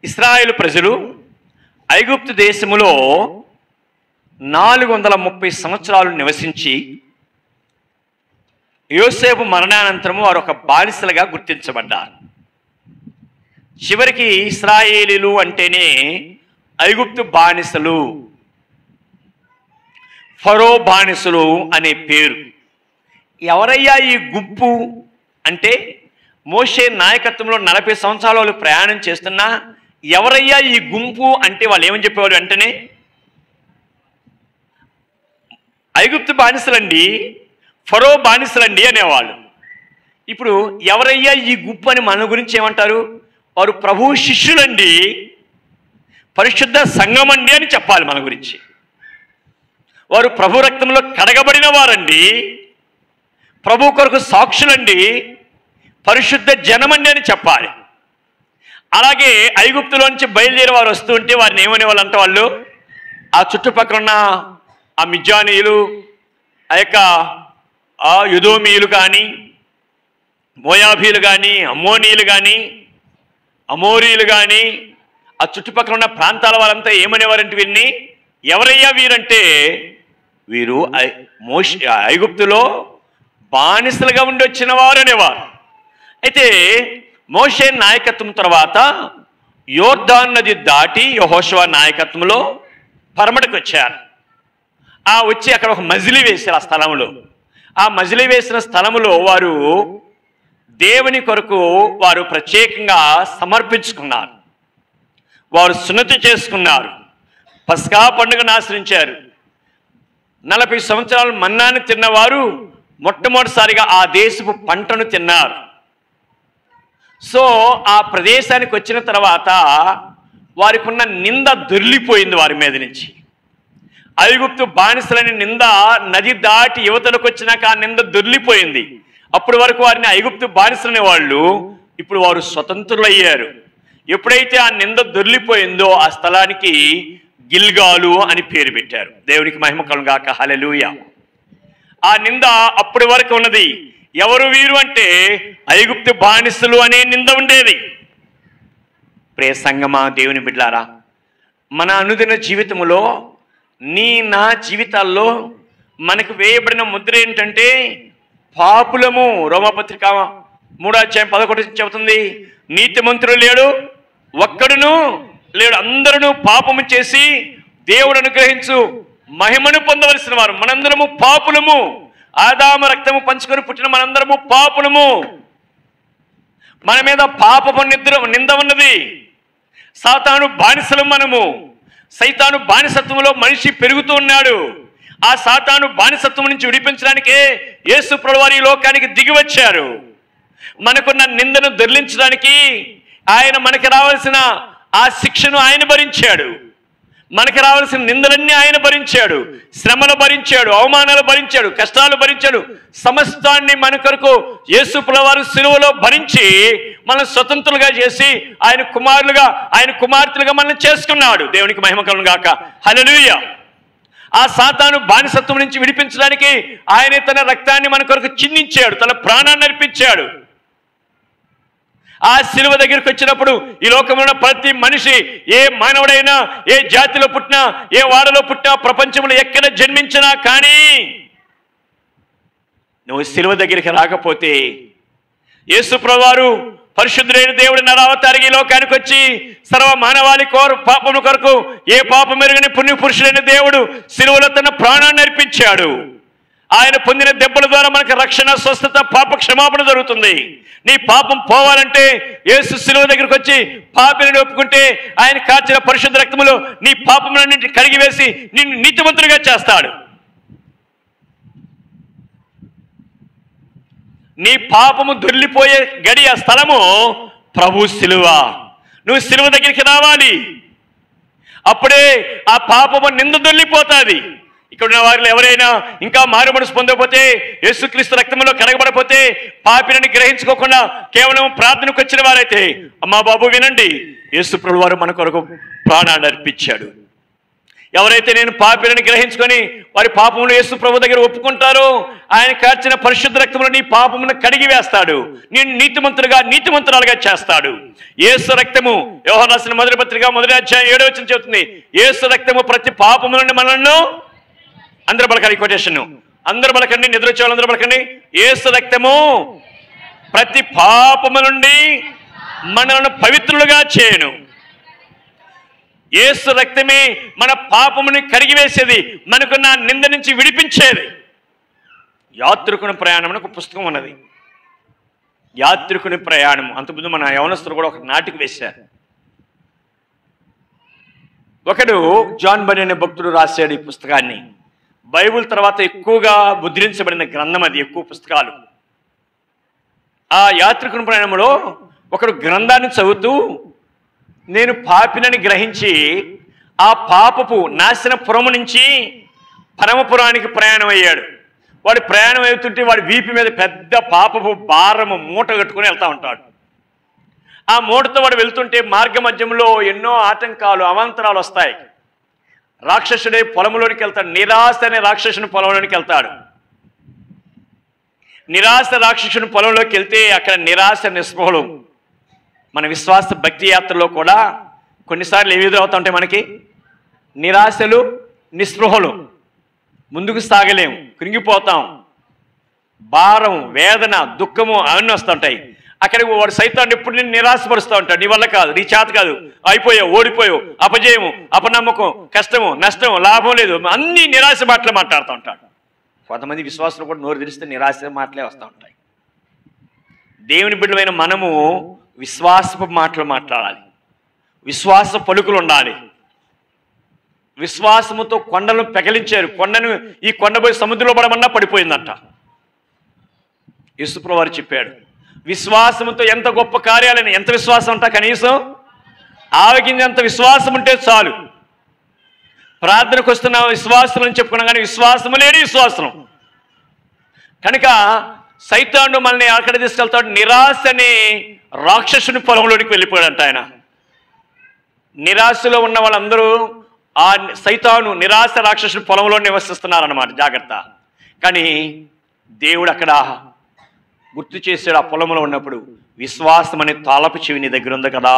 Speaker 1: ఇశ్రాయేలు ప్రజలు ఐగుప్తు దేశములో 430 సంవత్సరాలు నివసించి యోసేపు మరణానంతరము వారు ఒక బానిసలుగా గుర్తించబడ్డారు. చివరికి ఇశ్రాయేలీలు అంటేనే ఐగుప్తు బానిసలు, ఫరో బానిసలు అనే పేరు. ఎవరయ్యా ఈ గుంపు అంటే, మోషే నాయకత్వంలో 40 సంవత్సరాలు వాళ్ళు ప్రయాణం చేస్తున్నా ఎవరయ్యా ఈ గుంపు అంటే వాళ్ళు ఏమని చెప్పేవాళ్ళు? వెంటనే ఐగుప్తు బానిసలండి, ఫరో బానిసలండి అనేవాళ్ళు. ఇప్పుడు ఎవరయ్యా ఈ గుంపు అని మన గురించి ఏమంటారు? వారు ప్రభు శిష్యులండి, పరిశుద్ధ సంఘమండి అని చెప్పాలి మన గురించి. వారు ప్రభు రక్తంలో కడగబడిన వారండి, ప్రభు కొరకు సాక్షులండి, పరిశుద్ధ జనమండి అని చెప్పాలి. అలాగే ఐగుప్తులోంచి బయలుదేరి వారు వస్తూ ఉంటే వారిని ఏమనే వాళ్ళంటే వాళ్ళు ఆ చుట్టుపక్కల ఉన్న ఆ మిజ్జానీయులు, ఆ యొక్క యుదోమీయులు కానీ, మోయాబీలు కానీ, అమ్మోనీయులు కానీ, అమోరీలు కానీ, ఆ చుట్టుపక్కల ఉన్న ప్రాంతాల వాళ్ళంతా ఏమనేవారంటే వీరిని, ఎవరయ్యా వీరంటే వీరు ఐగుప్తులో బానిసలుగా ఉండి వచ్చిన వారు అనేవారు. అయితే మోషే నాయకత్వం తర్వాత యోర్దాను నది దాటి యెహోషువ నాయకత్వంలో పరమటకు వచ్చారు. వచ్చి అక్కడ ఒక మజిలీ వేశారు. ఆ స్థలంలో, ఆ మజిలీ వేసిన స్థలంలో వారు దేవుని కొరకు వారు ప్రత్యేకంగా సమర్పించుకున్నారు. వారు సున్నతి చేసుకున్నారు. పస్కా పండుగను ఆచరించారు. 40 సంవత్సరాలు మన్నాను తిన్నవారు మొట్టమొదటిసారిగా ఆ దేశపు పంటను తిన్నారు. సో ఆ ప్రదేశానికి వచ్చిన తర్వాత వారికి ఉన్న నింద దొర్లిపోయింది వారి మీద నుంచి. ఐగుప్తు బానిసలని నింద నది దాటి యువతలకు వచ్చినాక ఆ నింద దొర్లిపోయింది. అప్పటి వరకు వారిని ఐగుప్తు బానిసలనే వాళ్ళు, ఇప్పుడు వారు స్వతంత్రులు అయ్యారు. ఎప్పుడైతే ఆ నింద దొర్లిపోయిందో ఆ స్థలానికి గిల్గాలు అని పేరు పెట్టారు. దేవునికి మహిమ కలుగాక. హల్లెలూయా. ఆ నింద అప్పటి వరకు ఉన్నది. ఎవరు వీరు అంటే ఐగుప్తు బానిసలు అనే నింద ఉండేది. ప్రియ సంగమా, దేవుని బిడ్డలారా, మన అనుదిన జీవితంలో నీ నా జీవితాల్లో మనకు వేయబడిన ముద్ర ఏంటంటే పాపులము. రోమపత్రిక 3:11 చెబుతుంది, నీతిమంతుడు లేడు, ఒక్కడును లేడు, అందరూ పాపము చేసి దేవుడు అనుగ్రహించు మహిమను పొందవలసిన వారు. మనందరము పాపులము. ఆదాము రక్తము పంచుకొని పుట్టిన మనందరము పాపులము. మన మీద పాపపు నింద ఉన్నది. సాతాను బానిసలు మనము. సైతాను బానిసత్వంలో మనిషి పెరుగుతూ ఉన్నాడు. ఆ సాతాను బానిసత్వం నుంచి విడిపించడానికే యేసు ప్రభువారు ఈ లోకానికి దిగి వచ్చారు. మనకున్న నిందను దొర్లించడానికి ఆయన మనకి రావాల్సిన ఆ శిక్షను ఆయన భరించాడు. మనకి రావాల్సిన నిందలన్నీ ఆయన భరించాడు. శ్రమలు భరించాడు, అవమానాలు భరించాడు, కష్టాలు భరించాడు. సమస్తాన్ని మన కొరకు యేసు ప్రభువారు సిలువలో భరించి మనం స్వతంత్రులుగా చేసి ఆయన కుమారులుగా, ఆయన కుమార్తెలుగా మనం చేసుకున్నాడు. దేవునికి మహిమ కలుగును గాక. హల్లెలూయా. ఆ సాతాను బానిసత్వం నుంచి విడిపించడానికి ఆయన తన రక్తాన్ని మన కొరకు చిందించాడు, తన ప్రాణాన్ని అర్పించాడు. ఆ సిలువ దగ్గరికి వచ్చినప్పుడు ఈ లోకంలో ఉన్న ప్రతి మనిషి, ఏ మానవుడైనా, ఏ జాతిలో పుట్టినా, ఏ వాడలో పుట్టినా, ప్రపంచంలో ఎక్కడ జన్మించినా కానీ నువ్వు సిలువ దగ్గరికి రాకపోతే, యేసు ప్రభువారు పరిశుద్ధుడైన దేవుడు నరావతారిగా ఈ లోకానికి వచ్చి సర్వ మానవాళి పాపము కొరకు ఏ పాపం మెరుగని పుణ్య పురుషుడైన దేవుడు సిలువలో తన ప్రాణాన్ని అర్పించాడు. ఆయన పొందిన దెబ్బల ద్వారా మనకు రక్షణ, స్వస్థత, పాప క్షమాపణ జరుగుతుంది. నీ పాపం పోవాలంటే యేసు సిలువ దగ్గరికి వచ్చి పాపిని ఒప్పుకుంటే ఆయన కాచిన పరిశుద్ధ రక్తములో నీ పాపములన్నింటినీ కడిగివేసి నిన్ను నీతిమంతుడిగా చేస్తాడు. నీ పాపము దొర్లిపోయే గడియ స్థలము ప్రభు సిలువ. నువ్వు సిలువ దగ్గరికి రావాలి. అప్పుడే ఆ పాపము నింద దొర్లిపోతుంది. ఇక్కడ ఉన్న వారిలో ఎవరైనా ఇంకా మారు మనసు పొందకపోతే, యేసుక్రీస్తు రక్తంలో కడగబడపోతే, పాపిని గ్రహించుకోకుండా కేవలం ప్రార్థనకు వచ్చిన వారైతే, అమ్మా బాబు వినండి, యేసు ప్రభువు వారు మన కొరకు ప్రాణాన్ని అర్పించాడు. ఎవరైతే నేను పాపిని గ్రహించుకొని వారి పాపములు యేసు ప్రభు దగ్గర ఒప్పుకుంటారో ఆయన కార్చిన పరిశుద్ధ రక్తములో నీ పాపమును కడిగి వేస్తాడు. నేను నీతిమంతులుగా, నీతిమంతురాలుగా చేస్తాడు. యేసు రక్తము, యోహాను రాసిన మొదటి పత్రిక 1వ అధ్యాయం 7వ వచనం చెబుతుంది, యేసు రక్తము ప్రతి పాపము నుండి మనల్ని, అందరూ పలకండి కొటేషన్, అందరూ పలకండి, నిద్ర వచ్చేవాళ్ళు అందరూ పలకండి, యేసు రక్తము ప్రతి పాపము నుండి మనల్ని పవిత్రులుగా చేయను. యేసు రక్తమే మన పాపముని కడిగివేసేది, మనకున్న నింద నుంచి విడిపించేది. యాత్రికుని ప్రయాణం ఒక పుస్తకం ఉన్నది. యాత్రికుని ప్రయాణం. అంతకుముందు మన యవనస్తులు కూడా ఒక నాటిక వేశారు. ఒకడు జాన్ బనీ అనే భక్తుడు రాశాడు ఈ పుస్తకాన్ని. బైబిల్ తర్వాత ఎక్కువగా ముద్రించబడిన గ్రంథం అది, ఎక్కువ పుస్తకాలు. ఆ యాత్రికుని ప్రయాణంలో ఒకడు గ్రంథాన్ని చదువుతూ నేను పాపినని గ్రహించి ఆ పాపపు నాశనపురము నుంచి పరమపురానికి ప్రయాణం అయ్యాడు. వాడు ప్రయాణం అవుతుంటే వాడి వీపు మీద పెద్ద పాపపు భారము మూట కట్టుకుని వెళ్తూ ఉంటాడు. ఆ మూటతో వాడు వెళ్తుంటే మార్గ మధ్యంలో ఎన్నో ఆటంకాలు, అవాంతరాలు వస్తాయి. రాక్షసుడే పొలంలోనికి వెళ్తాడు. నిరాశ అనే రాక్షసుని పొలంలోనికి వెళ్తాడు. నిరాశ రాక్షసుని పొలంలోకి వెళ్తే అక్కడ నిరాశ, నిస్పృహలు. మన విశ్వాస భక్తి యాత్రలో కూడా కొన్నిసార్లు ఏవి ఎదురవుతా ఉంటాయి మనకి? నిరాశలు, నిస్పృహలు. ముందుకు సాగలేం, కృంగిపోతాం, భారం, వేదన, దుఃఖము అవన్నీ వస్తుంటాయి. అక్కడికి వాడు సైతాన్ని ఎప్పుడు నేను నిరాశపరుస్తూ ఉంటాడు. నీ వల్ల కాదు, నీ చేత కాదు, అయిపోయావు, ఓడిపోయావు, అపజయము, అపనమ్మకం, కష్టము, నష్టము, లాభం లేదు, అన్ని నిరాశ మాటలు మాట్లాడుతూ ఉంటాడు. కొంతమంది విశ్వాసులు కూడా నోరు తెరిస్తే నిరాశ మాటలే వస్తూ ఉంటాయి. దేవుని బిడ్డలైన మనము విశ్వాసపు మాటలు మాట్లాడాలి, విశ్వాస పలుకులు ఉండాలి. విశ్వాసముతో కొండలను పెకలించారు. ఈ కొండ పోయి సముద్రంలో పడమన్నా పడిపోయిందంట. యేసుప్రభువు వారు చెప్పాడు, విశ్వాసముతో ఎంత గొప్ప కార్యాలని. ఎంత విశ్వాసం అంట? కనీసం ఆవగింజంత విశ్వాసం ఉంటే చాలు. ప్రార్థనకు వస్తున్న విశ్వాసం అని చెప్పుకున్నాం, కానీ విశ్వాసము లేని విశ్వాసం. కనుక సైతానుడు మనల్ని అక్కడ తీసుకెళ్తాడు. నిరాశ అనే రాక్షసుని పొలంలోనికి వెళ్ళిపోయాడంట ఆయన. నిరాశలో ఉన్న వాళ్ళందరూ ఆ సైతాను నిరాశ రాక్షసుని పొలంలో నివసిస్తున్నారన్నమాట. జాగ్రత్త. కానీ దేవుడు అక్కడ గుర్తు చేశాడు, ఆ పొలంలో ఉన్నప్పుడు, విశ్వాసం అనే తాళపు చెవి నీ దగ్గర ఉంది కదా,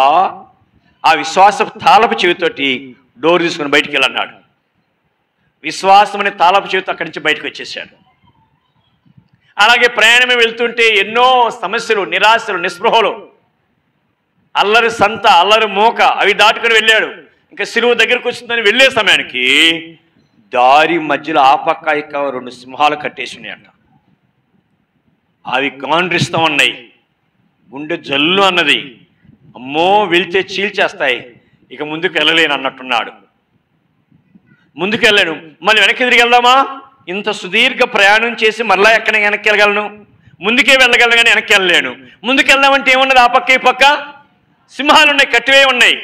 Speaker 1: ఆ విశ్వాసపు తాళపు చెవితోటి డోర్ తీసుకుని బయటికి వెళ్ళన్నాడు. విశ్వాసం అనే తాళపు చెవితో అక్కడి నుంచి బయటకు వచ్చేసాడు. అలాగే ప్రయాణమే వెళ్తుంటే ఎన్నో సమస్యలు, నిరాశలు, నిస్పృహలు, అల్లరి సంత, అల్లరి మోక అవి దాటుకుని వెళ్ళాడు. ఇంకా సిలువ దగ్గరకు వచ్చిందని వెళ్ళే సమయానికి దారి మధ్యలో ఆ పక్క ఇక్క 2 సింహాలు కట్టేసి ఉన్నాయంట. అవి గాండ్రిస్తూ ఉన్నాయి. గుండె జల్లు అన్నది. అమ్మో వెళ్తే చీల్చేస్తాయి, ఇక ముందుకు వెళ్ళలేను అన్నట్టున్నాడు. ముందుకు వెళ్ళాను, మళ్ళీ వెనక్కి తిరిగి వెళ్దామా? ఇంత సుదీర్ఘ ప్రయాణం చేసి మళ్ళా ఎక్కడ వెనక్కి వెళ్ళగలను? ముందుకే వెళ్ళగలను, కానీ వెనక్కి వెళ్ళలేను. ముందుకు వెళ్దామంటే ఏమున్నది? ఆ పక్క ఈ పక్క సింహాలు ఉన్నాయి, కట్టివే ఉన్నాయి.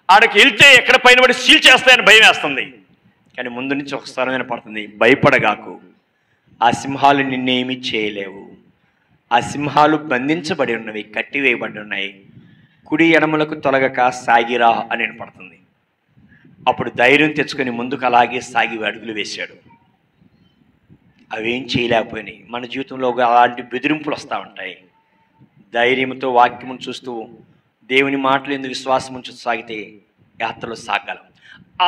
Speaker 1: ఆడకి వెళ్తే ఎక్కడ పైన పడి సీల్ చేస్తాయని భయం వేస్తుంది. కానీ ముందు నుంచి ఒక స్వరం వినపడుతుంది, భయపడగాకు, ఆ సింహాలు నిన్నేమీ చేయలేవు. ఆ సింహాలు బంధించబడి ఉన్నవి, కట్టివేయబడి ఉన్నాయి. కుడి ఎడమలకు తొలగక సాగిరా అని వినపడుతుంది. అప్పుడు ధైర్యం తెచ్చుకొని ముందుకు అలాగే సాగి అడుగులు వేశాడు. అవేం చేయలేకపోయినాయి. మన జీవితంలో అలాంటి బెదిరింపులు వస్తూ ఉంటాయి. ధైర్యంతో వాక్యమును చూస్తూ దేవుని మాటలు ఎందుకు విశ్వాసం ఉంచు సాగితే యాత్రలో సాగాలం.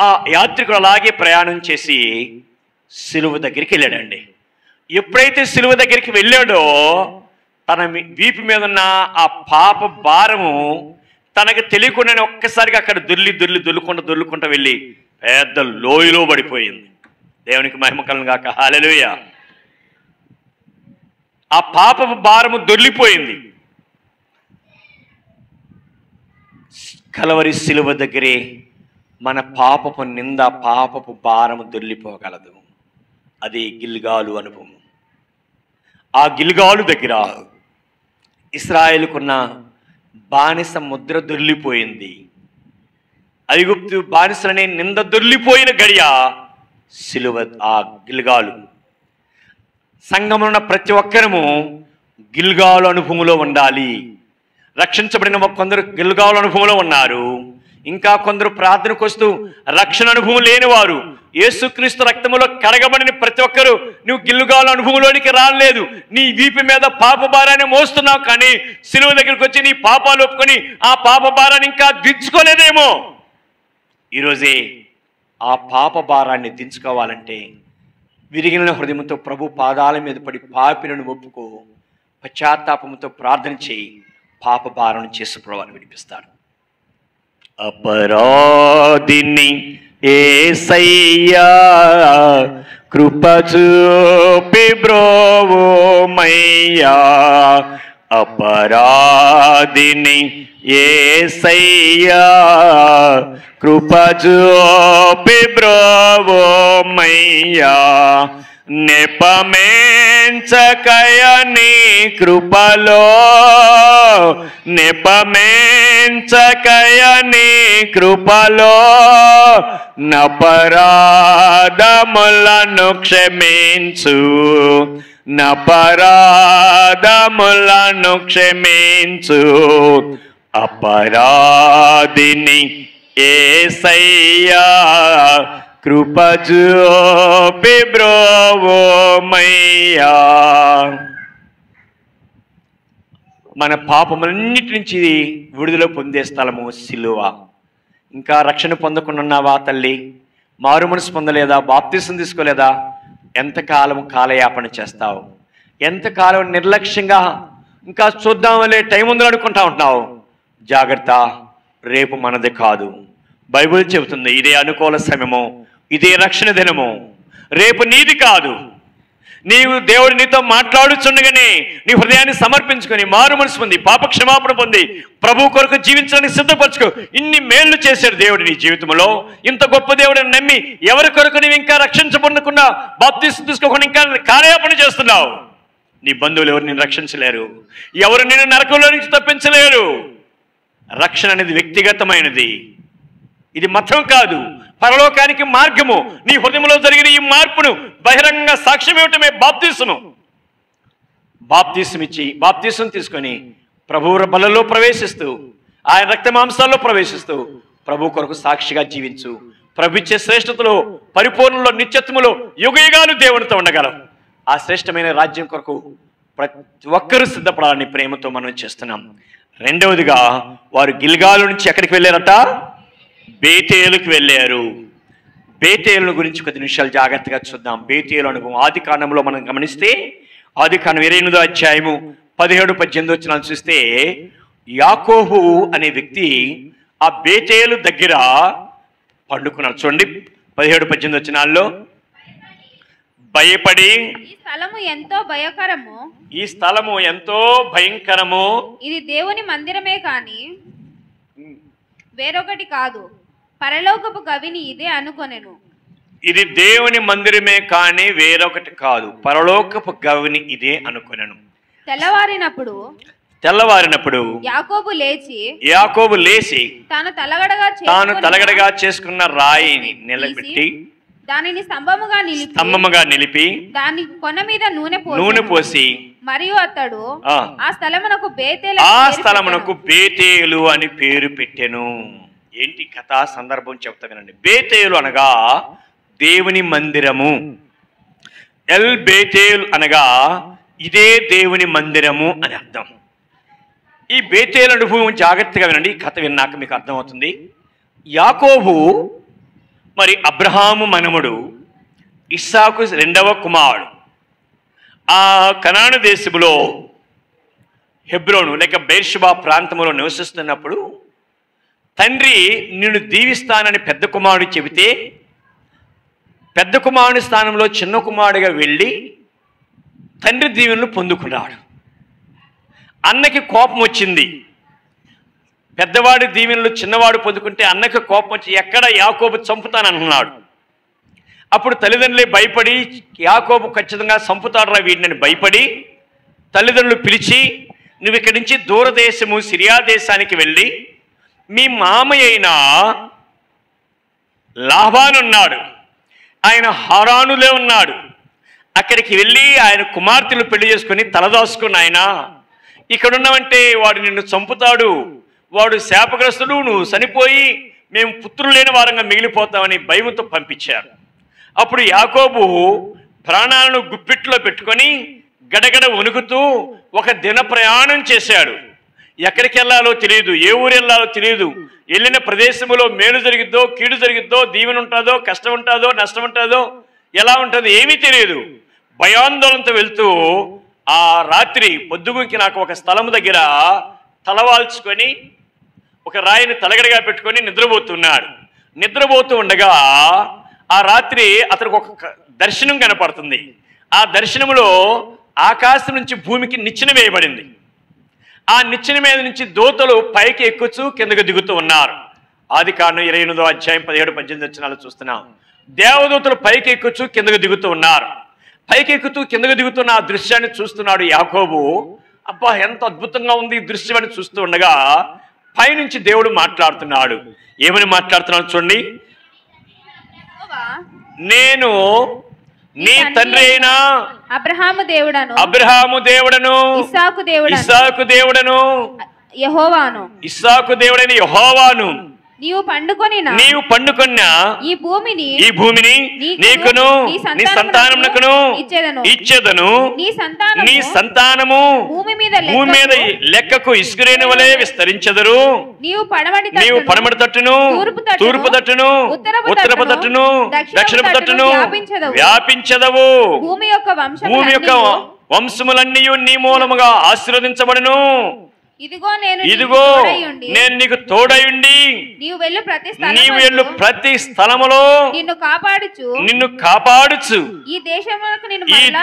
Speaker 1: ఆ యాత్రికుడు అలాగే ప్రయాణం చేసి సిలువ దగ్గరికి వెళ్ళాడండి. ఎప్పుడైతే సిలువ దగ్గరికి వెళ్ళాడో తన వీపు మీద ఉన్న ఆ పాప భారము తనకు తెలియకుండానే ఒక్కసారిగా అక్కడ దొల్లుకుంటూ వెళ్ళి పెద్ద లోయలో పడిపోయింది. దేవునికి మహిమ కలుగును గాక. హల్లెలూయా. ఆ పాపపు భారము దొర్లిపోయింది. కలవరి సిలువ దగ్గరే మన పాపపు నింద, పాపపు భారము దొర్లిపోగలదు. అది గిల్గాలు అనుభవం. ఆ గిల్గాలు దగ్గర ఇశ్రాయేలుకున్న బానిస ముద్ర దొర్లిపోయింది. ఐగుప్తు బానిసలనే నింద దొర్లిపోయిన గడియ సిలువ, ఆ గిల్గాలు. సంఘంలో ఉన్న ప్రతి ఒక్కరము గిల్గాలు అనుభవంలో ఉండాలి. రక్షించబడిన కొందరు గిల్గాలు అనుభవంలో ఉన్నారు. ఇంకా కొందరు ప్రార్థనకు వస్తూ రక్షణ అనుభవం లేనివారు, యేసుక్రీస్తు రక్తములో కడగబడిన ప్రతి ఒక్కరు నువ్వు గిల్గాలు అనుభవంలోనికి రాలేదు. నీ వీపు మీద పాప భారాన్ని మోస్తున్నావు, కానీ సిలువ దగ్గరికి వచ్చి నీ పాపాలు ఒప్పుకొని ఆ పాప భారాన్ని ఇంకా దించుకోలేదేమో. ఈరోజే ఆ పాప భారాన్ని దించుకోవాలంటే విరిగిన హృదయంతో ప్రభు పాదాల మీద పడి పాపిలను ఒప్పుకో, పశ్చాత్తాపంతో ప్రార్థన చేయి, పాప భారం చేసి ప్రభావాన్ని విడిపిస్తాడు. అపరాధిని యేసయ్యా కృప చూపి బ్రోవోమయ్యా, అపరాధిని యేసయ్యా కృప చూపి బ్రోవోమయ్యా, నెపమేంచకయని కృపలో, నెపమేంచకయని కృపలో నపరాధములను క్షమించు, నపరాధములను క్షమించు, అపరాధిని యేసయ్యా కృప చూపి బ్రోవోమయ్యా. మన పాపములన్నిటి నుంచి విడుదల పొందే స్థలము సిలువ. ఇంకా రక్షణ పొందకుండా ఉన్నావా తల్లి? మారు మనసు పొందలేదా? బాప్తిసం తీసుకోలేదా? ఎంతకాలం కాలయాపన చేస్తావు? ఎంతకాలం నిర్లక్ష్యంగా ఇంకా చూద్దామలే టైం ఉందని అనుకుంటా ఉంటున్నావు? జాగ్రత్త, రేపు మనది కాదు. బైబిల్ చెబుతుంది ఇదే అనుకూల సమయము, ఇదే రక్షణ దినము. రేపు నీది కాదు. నీవు దేవుడు నీతో మాట్లాడుచుండగానే నీ హృదయాన్ని సమర్పించుకొని మారు మనసు పొంది పాప క్షమాపణ పొంది ప్రభు కొరకు జీవించడానికి సిద్ధపరచుకో. ఇన్ని మేళ్లు చేశాడు దేవుడు నీ జీవితంలో. ఇంత గొప్ప దేవుడిని నమ్మి ఎవరి కొరకు నీవు ఇంకా రక్షించబడకుండా బాప్తిసం తీసుకోకుండా ఇంకా కార్యాపణ చేస్తున్నావు. నీ బంధువులు ఎవరు నిన్ను రక్షించలేరు, ఎవరు నిన్ను నరకంలో నుంచి తప్పించలేరు. రక్షణ అనేది వ్యక్తిగతమైనది, ఇది మతం కాదు, పరలోకానికి మార్గము. నీ హృదయంలో జరిగిన ఈ మార్పును బహిరంగ సాక్ష్యం ఇవ్వటమే బాప్తిసము. బాప్తిసం ఇచ్చి బాప్తిసం తీసుకొని ప్రభు బలలో ప్రవేశిస్తూ ఆయన రక్త మాంసాల్లో ప్రవేశిస్తూ ప్రభు కొరకు సాక్షిగా జీవించు. ప్రభు ఇచ్చే శ్రేష్టతలో పరిపూర్ణంలో నిత్యత్వములో యుగయుగాలు దేవునితో ఉండగలం. ఆ శ్రేష్టమైన రాజ్యం కొరకు ప్రతి ఒక్కరూ సిద్ధపడాలని ప్రేమతో మనం చేస్తున్నాం. రెండవదిగా వారు గిల్గాలు నుంచి ఎక్కడికి వెళ్ళారట? బేతేలుకు వెళ్ళారు. బేతేలు గురించి కొద్ది నిమిషాలు జాగ్రత్తగా చూద్దాం. బేతేలు అనుభవం ఆది కాండంలో మనం గమనిస్తే ఆది కాండం 28వ అధ్యాయము 17-18 వచనాలు చూస్తే యాకోబు అనే వ్యక్తి ఆ బేతేలు దగ్గర పండుకున్నాడు. చూడండి 17-18 వచనాల్లో, భయపడి
Speaker 2: ఈ స్థలము ఎంతో భయంకరము,
Speaker 1: ఇది
Speaker 2: దేవుని మందిరమే కాని వేరొకటి కాదు, పరలోకపు గవిని ఇదే అనుకొనెను.
Speaker 1: ఇది దేవుని మందిరమే కాని వేరొకటి కాదు, పరలోకపు గవిని ఇదే అనుకొనెను. తెల్లవారినప్పుడు యాకోబు లేచి తాను తలగడగా చేసుకున్న రాయిని నిలబెట్టి
Speaker 2: దానిని స్తంభముగా నిలిపి దాని కొన మీద నూనె పోసి మరియు అతడు ఆ స్థలమునకు
Speaker 1: బేతేలు అని పేరు పెట్టెను. ఏంటి కథా సందర్భం చెప్తా వినండి. బేతేలు అనగా దేవుని మందిరము. ఎల్ బేతేల్ అనగా ఇదే దేవుని మందిరము అని అర్థం. ఈ బేతేలు అనుభవం జాగ్రత్తగా వినండి. ఈ కథ విన్నాక మీకు అర్థమవుతుంది. యాకోబు మరి అబ్రహాము మనముడు, ఇస్సాకు రెండవ కుమారుడు. ఆ కనాను దేశములో హెబ్రోను లేక బెర్షెబా ప్రాంతంలో నివసిస్తున్నప్పుడు తండ్రి నిన్ను దీవిస్తానని పెద్ద కుమారుడు చెబితే పెద్ద కుమారుని స్థానంలో చిన్న కుమారుడిగా వెళ్ళి తండ్రి దీవెనలు పొందుకున్నాడు. అన్నకి కోపం వచ్చింది. పెద్దవాడి దీవెనలు చిన్నవాడు పొందుకుంటే అన్నకి కోపం వచ్చి ఎక్కడ యాకోబు చంపుతానన్నాడు. అప్పుడు తల్లిదండ్రులే భయపడి యాకోబు ఖచ్చితంగా చంపుతాడురా వీడిని భయపడి తల్లిదండ్రులు పిలిచి, నువ్వు ఇక్కడి నుంచి దూరదేశము సిరియా దేశానికి వెళ్ళి మీ మామయ్య అయిన లాబానున్నాడు, ఆయన హారానులే ఉన్నాడు, అక్కడికి వెళ్ళి ఆయన కుమార్తెలు పెళ్లి చేసుకుని తలదాసుకుని ఆయన ఇక్కడున్నావంటే వాడు నిన్ను చంపుతాడు, వాడు శాపగ్రస్తుడు, నువ్వు చనిపోయి మేము పుత్రులు లేని వారంగా మిగిలిపోతామని భయంతో పంపించారు. అప్పుడు యాకోబు ప్రాణాలను గుప్పిట్లో పెట్టుకొని గడగడ వణుకుతూ ఒక దిన ప్రయాణం చేశాడు. ఎక్కడికి వెళ్ళాలో తెలియదు, ఏ ఊరు వెళ్ళాలో తెలియదు. వెళ్ళిన ప్రదేశంలో మేలు జరిగిద్దో కీడు జరిగిద్దో, దీవెన ఉంటుందో కష్టం ఉంటుందో నష్టం ఉంటుందో ఎలా ఉంటుందో ఏమీ తెలియదు. భయాందోళనతో వెళ్తూ ఆ రాత్రి పొద్దుగుంకి నాకు ఒక స్థలం దగ్గర తలవాల్చుకొని ఒక రాయిని తలగడగా పెట్టుకొని నిద్రపోతున్నాడు. నిద్రపోతూ ఉండగా ఆ రాత్రి అతనికి ఒక దర్శనం కనపడుతుంది. ఆ దర్శనంలో ఆకాశం నుంచి భూమికి నిచ్చెన వేయబడింది. ఆ నిచ్చెన మీద నుంచి దూతలు పైకి ఎక్కుచూ కిందకు దిగుతూ ఉన్నారు. ఆది కాండం 28వ అధ్యాయం 17-18 వచనాలు చూస్తున్నాం. దేవదూతలు పైకి ఎక్కుచూ కిందకు దిగుతూ ఉన్నారు. పైకి ఎక్కుతూ కిందకు దిగుతున్న ఆ దృశ్యాన్ని చూస్తున్నాడు యాకోబు. అబ్బా ఎంత అద్భుతంగా ఉంది ఈ దృశ్యం అని చూస్తూ ఉండగా పైనుంచి దేవుడు మాట్లాడుతున్నాడు. ఏమని మాట్లాడుతున్నాడు చూడండి. నేను నీ తండ్రి అయినా
Speaker 2: అబ్రహాము
Speaker 1: దేవుడను ఇస్సాకు దేవుడను ఇస్సాకు దేవుడైన యెహోవాను
Speaker 2: నీవు పండుకొనిన ఈ
Speaker 1: భూమిని నీకును నీ సంతానమునకును ఇచ్చేదను. నీ సంతానము భూమి మీద లెక్కకు ఇసుకరేణి వలె విస్తరించెదరు. నీవు పడమటి తట్టును తూర్పు తట్టును ఉత్తరపు తట్టును దక్షిణపు తట్టును వ్యాపించెదవు. భూమి యొక్క వంశములన్నీ నీ మూలముగా ఆశీర్వదించబడును.
Speaker 2: ఇదిగో
Speaker 1: నేను నీకు తోడయుండి
Speaker 2: నీవు వెళ్ళు
Speaker 1: ప్రతి స్థలములో నిన్ను కాపాడుచు ఈ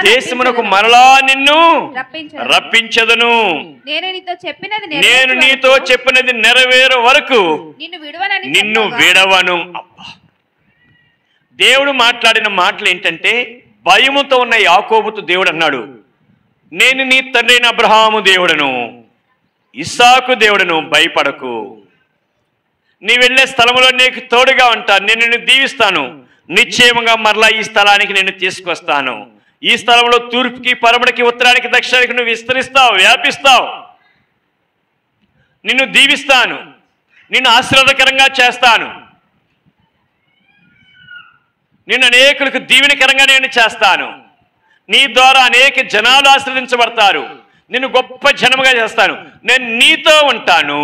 Speaker 1: దేశమునకు మరలా నిన్ను రప్పించదను. నేను నీతో చెప్పినది నెరవేరు వరకు నిన్ను విడవను. దేవుడు మాట్లాడిన మాటలు ఏంటంటే, భయముతో ఉన్న యాకోబుతో దేవుడు అన్నాడు, నేను నీ తండ్రైన అబ్రహాము దేవుడను, ఇస్సాకు దేవుడను, భయపడకు. నీ వెళ్ళే స్థలంలో నీకు తోడుగా ఉంటాను, నేను నిన్ను దీవిస్తాను, నిశ్చయముగా మరలా ఈ స్థలానికి నేను తీసుకొస్తాను. ఈ స్థలంలో తూర్పుకి, పడమటికి, ఉత్తరానికి, దక్షిణానికి నువ్వు విస్తరిస్తావు, వ్యాపిస్తావు. నిన్ను దీవిస్తాను, నిన్ను ఆశీర్వాదకరంగా చేస్తాను, నిన్ను అనేకులకు దీవెనకరంగా నేను చేస్తాను. నీ ద్వారా అనేక జనాలు ఆశీర్వదించబడతారు, నిన్ను గొప్ప జనముగా చేస్తాను, నేను నీతో ఉంటాను,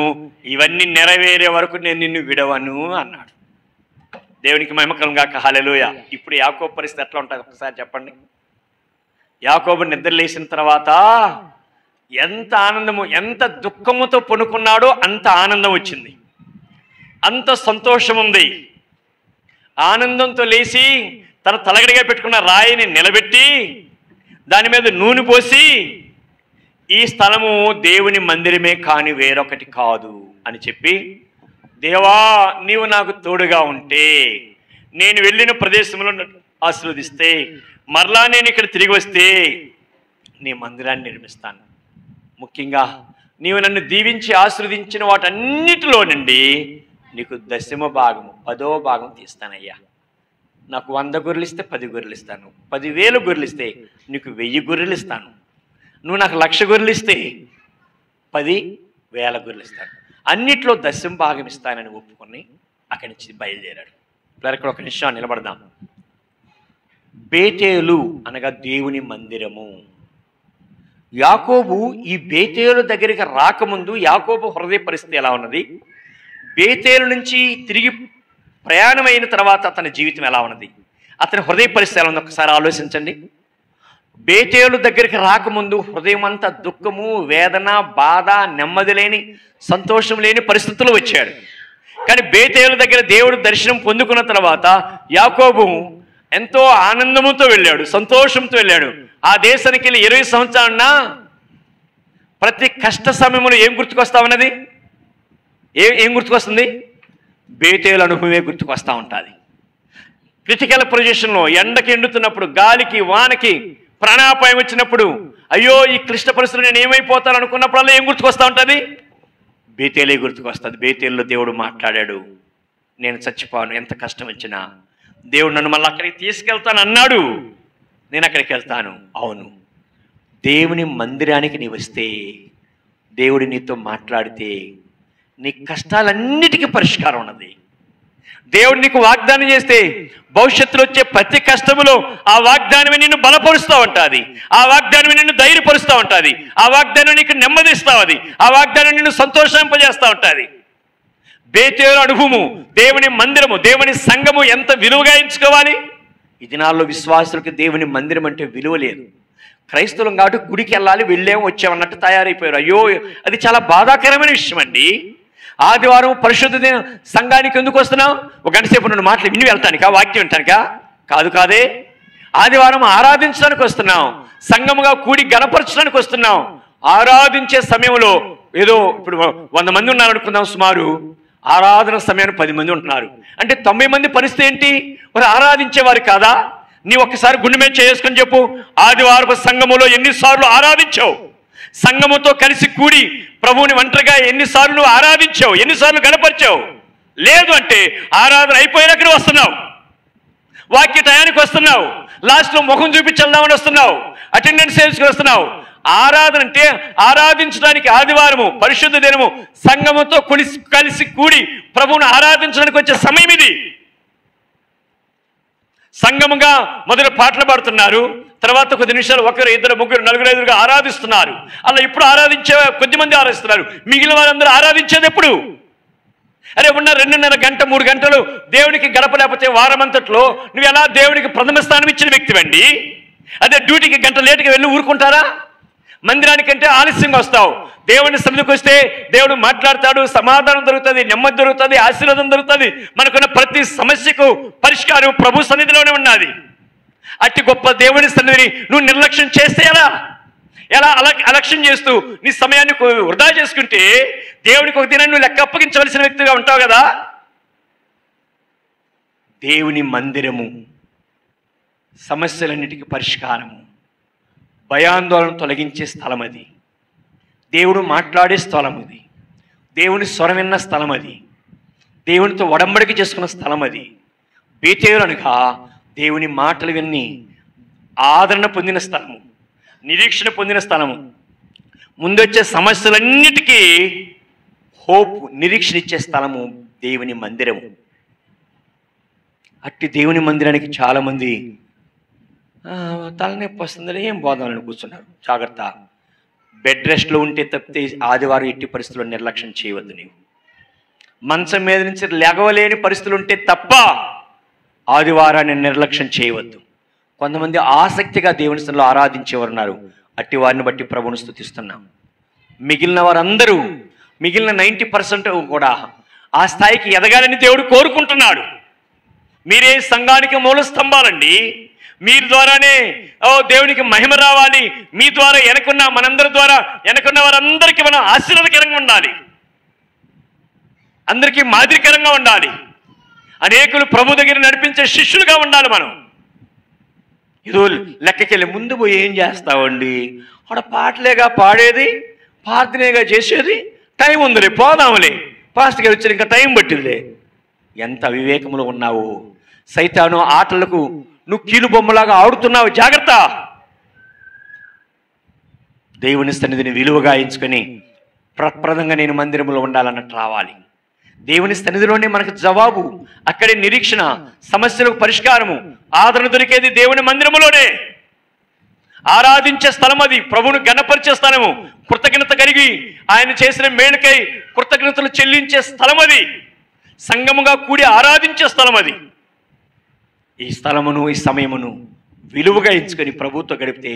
Speaker 1: ఇవన్నీ నెరవేరే వరకు నేను నిన్ను విడవను అన్నాడు. దేవునికి మహిమకరంగా హల్లెలూయా. ఇప్పుడు యాకోబు పరిస్థితి ఎట్లా ఉంటుంది ఒకసారి చెప్పండి. యాకోబు నిద్ర లేచిన తర్వాత ఎంత ఆనందము, ఎంత దుఃఖముతో పడుకున్నాడో అంత ఆనందం వచ్చింది, అంత సంతోషం ఉంది. ఆనందంతో లేచి తన తలగడిగా పెట్టుకున్న రాయిని నిలబెట్టి దాని మీద నూనె పోసి, ఈ స్థలము దేవుని మందిరమే కాని వేరొకటి కాదు అని చెప్పి, దేవా నీవు నాకు తోడుగా ఉంటే, నేను వెళ్ళిన ప్రదేశంలో ఆశీర్వదిస్తే, మరలా నేను ఇక్కడ తిరిగి వస్తే నీ మందిరాన్ని నిర్మిస్తాను. ముఖ్యంగా నీవు నన్ను దీవించి ఆశీర్వదించిన వాటన్నిటిలో నుండి నీకు 10వ భాగము, 10వ భాగం తీస్తానయ్యా. నాకు 100 గొర్రెలు ఇస్తే 10 గొర్రెలు ఇస్తాను, 10,000 గొర్రెలు ఇస్తే నీకు 1000 గొర్రెలు ఇస్తాను, నువ్వు నాకు 1,00,000 గొర్రెలు ఇస్తే 10,000 గొర్రెలు ఇస్తాను, అన్నిట్లో 10వ భాగం ఇస్తానని ఒప్పుకొని అక్కడి నుంచి బయలుదేరాడు. ఇక్కడ ఒక నిమిషం నిలబడదాం. బేతేలు అనగా దేవుని మందిరము. యాకోబు ఈ బేతేలు దగ్గరికి రాకముందు యాకోబు హృదయ పరిస్థితి ఎలా ఉన్నది, బేతేలు నుంచి తిరిగి ప్రయాణమైన తర్వాత అతని జీవితం ఎలా ఉన్నది, అతని హృదయ పరిస్థితి ఎలా ఉంది ఒకసారి ఆలోచించండి. బేతేలు దగ్గరికి రాకముందు హృదయం అంతా దుఃఖము, వేదన, బాధ, నెమ్మది లేని, సంతోషం లేని పరిస్థితులు వచ్చాడు. కానీ బేతేలు దగ్గర దేవుడు దర్శనం పొందుకున్న తర్వాత యాకోబు ఎంతో ఆనందముతో వెళ్ళాడు, సంతోషంతో వెళ్ళాడు. ఆ దేశానికి వెళ్ళి 20 సంవత్సరాలున్నా ప్రతి కష్ట సమయంలో ఏం గుర్తుకొస్తా ఉన్నది, ఏం గుర్తుకొస్తుంది? బేతేలు అనుభవమే గుర్తుకొస్తూ ఉంటుంది. క్రిటికల్ పొజిషన్లో ఎండకి ఎండుతున్నప్పుడు, గాలికి వానకి ప్రాణాపాయం వచ్చినప్పుడు, అయ్యో ఈ క్లిష్ట పరిస్థితులు నేను ఏమైపోతాను అనుకున్నప్పుడల్లా ఏం గుర్తుకొస్తూ ఉంటుంది? బేతేలే గుర్తుకొస్తుంది. బేతేలులో దేవుడు మాట్లాడాడు, నేను చచ్చిపోను, ఎంత కష్టం వచ్చినా దేవుడు నన్ను మళ్ళీ అక్కడికి తీసుకెళ్తాను అన్నాడు, నేను అక్కడికి వెళ్తాను. అవును, దేవుని మందిరానికి నీ వస్తే, దేవుడు నీతో మాట్లాడితే నీ కష్టాలన్నిటికీ పరిష్కారం ఉన్నది. దేవుడు నీకు వాగ్దానం చేస్తే భవిష్యత్తులో వచ్చే ప్రతి కష్టములో ఆ వాగ్దానమే నిన్ను బలపరుస్తూ ఉంటుంది, ఆ వాగ్దానమే నిన్ను ధైర్యపరుస్తూ ఉంటుంది, ఆ వాగ్దానం నీకు నెమ్మదిస్తూ ఉంది, ఆ వాగ్దానం నిన్ను సంతోషింపజేస్తూ ఉంటుంది. బేతేలు అనుభవము, దేవుని మందిరము, దేవుని సంఘము ఎంత విలువగా ఎంచుకోవాలి. ఈ దినాల్లో విశ్వాసులకు దేవుని మందిరం అంటే విలువ లేదు. క్రైస్తవులం కాబట్టి గుడికి వెళ్ళాలి, వెళ్ళాము వచ్చామన్నట్టు తయారైపోయారు. అయ్యో అది చాలా బాధాకరమైన విషయం అండి. ఆదివారం పరిశుద్ధ సంఘానికి ఎందుకు వస్తున్నావు? ఒక గంట సేపు నుండి మాటలు విని వెళ్తానికా, వాక్యం వింటానికా? కాదే. ఆదివారం ఆరాధించడానికి వస్తున్నాం, సంఘముగా కూడి గణపరచడానికి వస్తున్నాం. ఆరాధించే సమయంలో ఏదో ఇప్పుడు 100 మంది ఉన్నారు అనుకుందాం, సుమారు ఆరాధన సమయానికి 10 మంది ఉంటున్నారు అంటే 90 మంది పరిస్థితి ఏంటి? మరి ఆరాధించేవారు కాదా? నీ ఒక్కసారి గుండె మీద చేసుకొని చెప్పు, ఆదివారపు సంఘములో ఎన్నిసార్లు ఆరాధించావు? సంఘముతో కలిసి కూడి ప్రభువుని ఒంటరిగా ఎన్నిసార్లు నువ్వు ఆరాధించావు, ఎన్నిసార్లు గణపరిచావు? లేదు అంటే ఆరాధన అయిపోయినక్కడ వస్తున్నావు, వాక్య టయానికి వస్తున్నావు, లాస్ట్లో ముఖం చూపించల్దామని వస్తున్నావు, అటెండెన్స్ సేల్స్కి వస్తున్నావు. ఆరాధన అంటే ఆరాధించడానికి ఆదివారము పరిశుద్ధ దినము సంఘముతో కలిసి కూడి ప్రభువును ఆరాధించడానికి వచ్చే సమయం ఇది. సంఘముగా మొదటి పాటలు పాడుతున్నారు, తర్వాత కొద్ది నిమిషాలు 1, 2, 3, 4, 5 ఆరాధిస్తున్నారు. అలా ఇప్పుడు ఆరాధించే కొద్దిమంది ఆరాధిస్తున్నారు, మిగిలిన వారందరూ ఆరాధించేది ఎప్పుడు? అరే ఉన్న 2.5 గంట 3 గంటలు దేవునికి గడపలేకపోతే వారమంతట్లో నువ్వు ఎలా దేవునికి ప్రథమ స్థానం ఇచ్చిన వ్యక్తివండి? అదే డ్యూటీకి గంట లేటుగా వెళ్ళి ఊరుకుంటారా? మందిరానికంటే ఆలస్యంగా వస్తావు. దేవుని సన్నిధికి వస్తే దేవుడు మాట్లాడతాడు, సమాధానం దొరుకుతుంది, నెమ్మది దొరుకుతుంది, ఆశీర్వాదం దొరుకుతుంది. మనకున్న ప్రతి సమస్యకు పరిష్కారం ప్రభు సన్నిధిలోనే ఉన్నది. అట్టి గొప్ప దేవుని సన్నిధిని నువ్వు నిర్లక్ష్యం చేస్తే ఎలా అలక్ష్యం చేస్తూ నీ సమయాన్ని వృధా చేసుకుంటే దేవునికి ఒక దినాన్ని నువ్వు లెక్క అప్పగించవలసిన వ్యక్తిగా ఉంటావు కదా. దేవుని మందిరము సమస్యలన్నిటికీ పరిష్కారము, భయాందోళన తొలగించే స్థలం అది. దేవుడు మాట్లాడే స్థలం అది. దేవుని స్వరం విన్న స్థలం అది. దేవునితో ఒడంబడిక చేసుకున్న స్థలం అది. బేతేలు అనగా దేవుని మాటలు విని ఆదరణ పొందిన స్థలము, నిరీక్షణ పొందిన స్థలము, ముందొచ్చే సమస్యలన్నిటికీ హోప్, నిరీక్షణ ఇచ్చే స్థలము దేవుని మందిరము. అట్టి దేవుని మందిరానికి చాలామంది తలనొప్పి వస్తుందని ఏం బోధాలను కూర్చున్నారు. జాగ్రత్త. బెడ్ రెస్ట్లో ఉంటే తప్పితే ఆదివారం ఎట్టి పరిస్థితుల్లో నిర్లక్ష్యం చేయవద్దు. నీవు మంచం మీద నుంచి లేగవలేని పరిస్థితులు ఉంటే తప్ప ఆదివారాన్ని నిర్లక్ష్యం చేయవద్దు. కొంతమంది ఆసక్తిగా దేవుని సన్నిధిలో ఆరాధించేవారు ఉన్నారు. అట్టి వారిని బట్టి ప్రభువును స్తుతిస్తున్నాం. మిగిలిన వారందరూ, మిగిలిన 90% కూడా ఆ స్థాయికి ఎదగాలని దేవుడు కోరుకుంటున్నాడు. మీరే సంఘానికి మూల స్తంభాలండి. మీ ద్వారానే దేవునికి మహిమ రావాలి. మీ ద్వారా వెనకున్న మనందరి ద్వారా వెనకున్న వారందరికీ మనం ఆశీర్వాదకరంగా ఉండాలి, అందరికీ మాదిరికరంగా ఉండాలి. అనేకులు ప్రభు దగ్గర నడిపించే శిష్యులుగా ఉండాలి. మనం ఇదో లెక్కకెళ్ళి ముందు పోయి ఏం చేస్తామండి, ఆడ పాటలేగా పాడేది, ప్రార్థనేగా చేసేది, టైం ఉందిలే పోదాములే, పాస్ట్గా వచ్చి ఇంకా టైం పట్టిందిలే. ఎంత అవివేకములు ఉన్నావు. సైతాను ఆటలకు నువ్వు కీలు బొమ్మలాగా ఆడుతున్నావు. జాగ్రత్త. దేవుని సన్నిధిని విలువగా ఎంచుకొని ప్రప్రదంగా నేను మందిరంలో ఉండాలన్నట్టు రావాలి. దేవుని సన్నిధిలోనే మనకు జవాబు, అక్కడే నిరీక్షణ, సమస్యలకు పరిష్కారము, ఆదరణ దొరికేది దేవుని మందిరములోనే. ఆరాధించే స్థలం అది, ప్రభువును గణపరిచే స్థలము, కృతజ్ఞత కలిగి ఆయన చేసిన మేలుకై కృతజ్ఞతలు చెల్లించే స్థలం అది, సంఘముగా కూడి ఆరాధించే స్థలం అది. ఈ స్థలమును, ఈ సమయమును విలువగా ఎంచుకొని ప్రభువుతో గడిపితే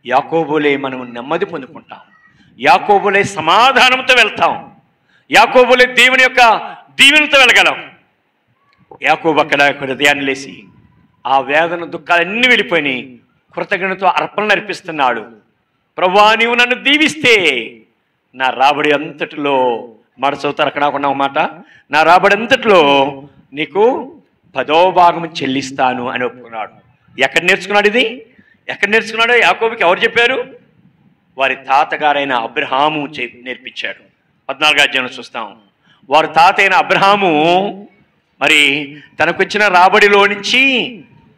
Speaker 1: యాకోబులే మనం నెమ్మది పొందుకుంటాం. యాకోబులే సమాధానంతో వెళ్తాం. యాకోబులే దేవుని యొక్క దీవెనతో వెళ్ళగలం. యాకోబు అక్కడ హృదయాన్ని లేసి ఆ వేదన దుఃఖాలన్నీ వెళ్ళిపోయి కృతజ్ఞతతో అర్పణలు అర్పిస్తున్నాడు. ప్రభువా, నీవు నన్ను దీవిస్తే నా రాబడి అంతటిలో, మాట చదువుతారు అక్కడ ఒక మాట, నా రాబడి అంతటిలో నీకు 10వ భాగం చెల్లిస్తాను అని ఒప్పుకున్నాడు. ఎక్కడ నేర్చుకున్నాడు ఇది? ఎక్కడ నేర్చుకున్నాడు? యాకోబుకి ఎవరు చెప్పారు? వారి తాతగారైన అబ్రహాము నేర్పించాడు. 14వ అధ్యాయంలో చూస్తాం. వారి తాత అయిన అబ్రహాము మరి తనకొచ్చిన రాబడిలో నుంచి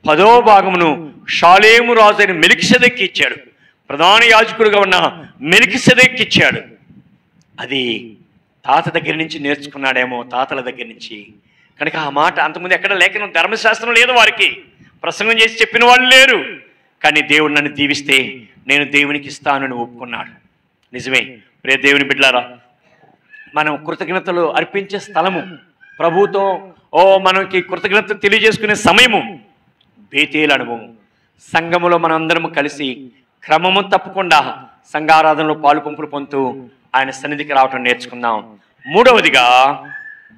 Speaker 1: 10వ భాగమును షాలేము రాజు అయిన మెలికిసెదెక్కి ఇచ్చాడు. ప్రధాన యాజకుడుగా ఉన్న మెలికిసెదెక్కి ఇచ్చాడు. అది తాత దగ్గర నుంచి నేర్చుకున్నాడేమో, తాతల దగ్గర నుంచి. కనుక ఆ మాట అంతకుముందు ఎక్కడ లేఖనం, ధర్మశాస్త్రం లేదు, వారికి ప్రసంగం చేసి చెప్పిన వాళ్ళు లేరు. కానీ దేవుడు నన్ను దీవిస్తే నేను దేవునికి ఇస్తానని ఒప్పుకున్నాడు. నిజమే ప్రియ దేవుని బిడ్డలారా, మనం కృతజ్ఞతలు అర్పించే స్థలము, ప్రభువుతో మనకి కృతజ్ఞతలు తెలియజేసుకునే సమయము బేతేలు అనుభవం. సంఘములో మనం అందరము కలిసి క్రమము తప్పకుండా సంఘారాధనలో పాలు పంపులు పొందుతూ ఆయన సన్నిధికి రావటం నేర్చుకుందాం. మూడవదిగా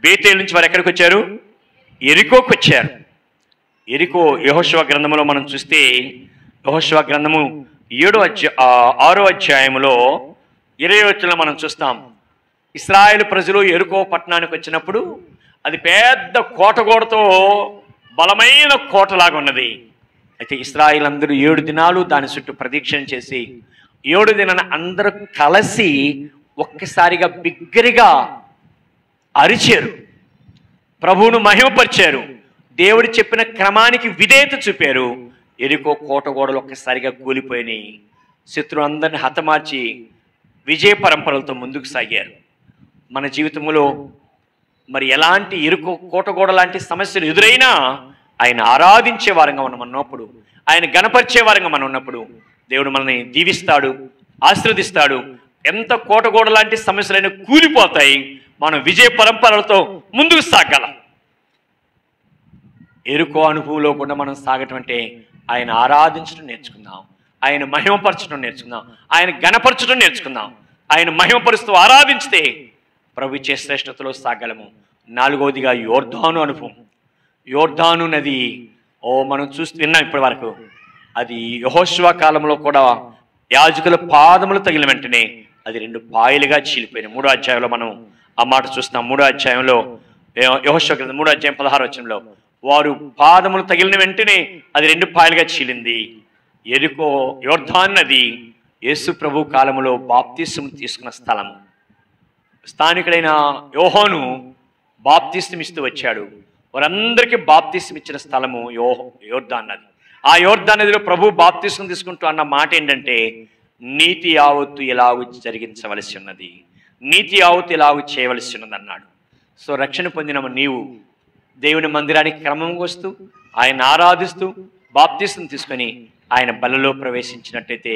Speaker 1: బేతేలు నుంచి వారు ఎక్కడికి వచ్చారు? ఎరికోకు వచ్చారు. ఎరికో యెహోషువ గ్రంథములో మనం చూస్తే, యెహోషువ గ్రంథము 6వ అధ్యాయములో 20వ వచనంలో మనం చూస్తాం. ఇశ్రాయేలు ప్రజలు ఎరికో పట్టణానికి వచ్చినప్పుడు అది పెద్ద కోటగోడతో బలమైన కోటలాగా ఉన్నది. అయితే ఇశ్రాయేలు అందరూ 7 దినాలు దాని చుట్టూ ప్రదక్షిణ చేసి 7 దినాన అందరూ కలిసి ఒక్కసారిగా బిగ్గరగా అరిచారు, ప్రభువును మహిమపరిచారు, దేవుడు చెప్పిన క్రమానికి విధేయత చూపారు. ఎరికో కోటగోడలు ఒక్కసారిగా కూలిపోయినాయి. శత్రు అందరిని హతమార్చి విజయ పరంపరలతో ముందుకు సాగారు. మన జీవితంలో మరి ఎలాంటి ఎరుకో కోటగోడ లాంటి సమస్యలు ఎదురైనా ఆయన ఆరాధించే వారంగా మనం ఉన్నప్పుడు, ఆయన గణపరిచే వారంగా మనం ఉన్నప్పుడు దేవుడు మనల్ని దీవిస్తాడు, ఆశీర్వదిస్తాడు. ఎంత కోటగోడ లాంటి సమస్యలైనా కూలిపోతాయి. మనం విజయ పరంపరలతో ముందుకు సాగలం. ఎరుకో అనుభవంలో కూడా మనం సాగటం అంటే ఆయన ఆరాధించడం నేర్చుకుందాం. ఆయన మహిమపరచడం నేర్చుకుందాం, ఆయన ఘనపరచడం నేర్చుకుందాం. ఆయన మహిమపరుస్తూ ఆరాధించితే ప్రభు ఇచ్చే శ్రేష్టతలో సాగలము. 4వదిగా యోర్దాను అనుభవం. యోర్దాను నది మనం విన్నాం ఇప్పటి వరకు. అది యెహోషువ కాలంలో కూడా యాజకుల పాదములు తగిలిన వెంటనే అది 2 పాయలుగా చీలిపోయినాయి. 3వ అధ్యాయంలో మనం ఆ మాట చూస్తాం. 3వ అధ్యాయంలో యెహోషువ గ్రంథం 3వ అధ్యాయం 16వ వచనంలో వారు పాదములు తగిలిన వెంటనే అది 2 పాయలుగా చీలింది. యెరికో యోర్దాను నది యేసు ప్రభు కాలములో బాప్తిస్మం తీసుకున్న స్థలం. స్థానికుడైన యోహాను బాప్తిస్మం ఇస్తూ వచ్చాడు. వారందరికీ బాప్తిస్మం ఇచ్చిన స్థలము యోర్దాను నది. ఆ యోర్దాను నదిలో ప్రభు బాప్తిస్మం తీసుకుంటూ అన్న మాట ఏంటంటే, నీతి యావత్తు ఎలాగూ జరిగించవలసి ఉన్నది, నీతి యావత్తు ఎలాగూ చేయవలసి ఉన్నది అన్నాడు. సో రక్షణ పొందిన నీవు దేవుని మందిరానికి క్రమంగా వస్తూ ఆయన ఆరాధిస్తూ బాప్తిస్మం తీసుకొని ఆయన బలలో ప్రవేశించినట్టయితే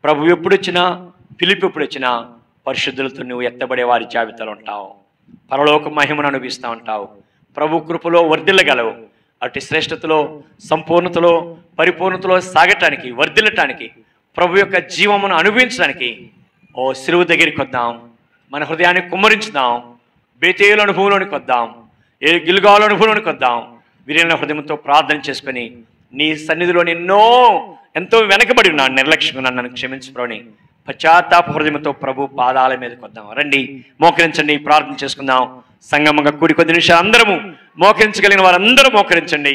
Speaker 1: ప్రభు ఎప్పుడు వచ్చినా, పిలుపు ఎప్పుడు వచ్చినా పరిశుద్ధులతో నువ్వు ఎత్తబడే వారి జాబితాలో ఉంటావు. పరలోక మహిమను అనుభవిస్తూ ఉంటావు. ప్రభు కృపలో వర్ధిల్లగలవు. అటు శ్రేష్టతలో, సంపూర్ణతలో, పరిపూర్ణతలో సాగటానికి, వర్ధిల్లటానికి, ప్రభు యొక్క జీవమును అనుభవించడానికి శిలువ దగ్గరికి వద్దాం. మన హృదయాన్ని కుమ్మరించుదాం. బేతేలు అనుభవంలోనికి వద్దాం. గిల్గాలు అనుభవంలోనికి వద్దాం. వీరిన హృదయంతో ప్రార్థన చేసుకొని నీ సన్నిధిలో ఎంతో వెనకబడి ఉన్నాను, నిర్లక్ష్యంగా నన్ను క్షమించు ప్రభుని పశ్చాత్తాప హృదయంతో ప్రభు పాదాల మీదకి వద్దాం. రండి, మోకరించండి, ప్రార్థన చేసుకుందాం. సంగమంగా కూడి కొద్ది నిమిషాలు అందరము మోకరించగలిగిన వారందరూ మోకరించండి.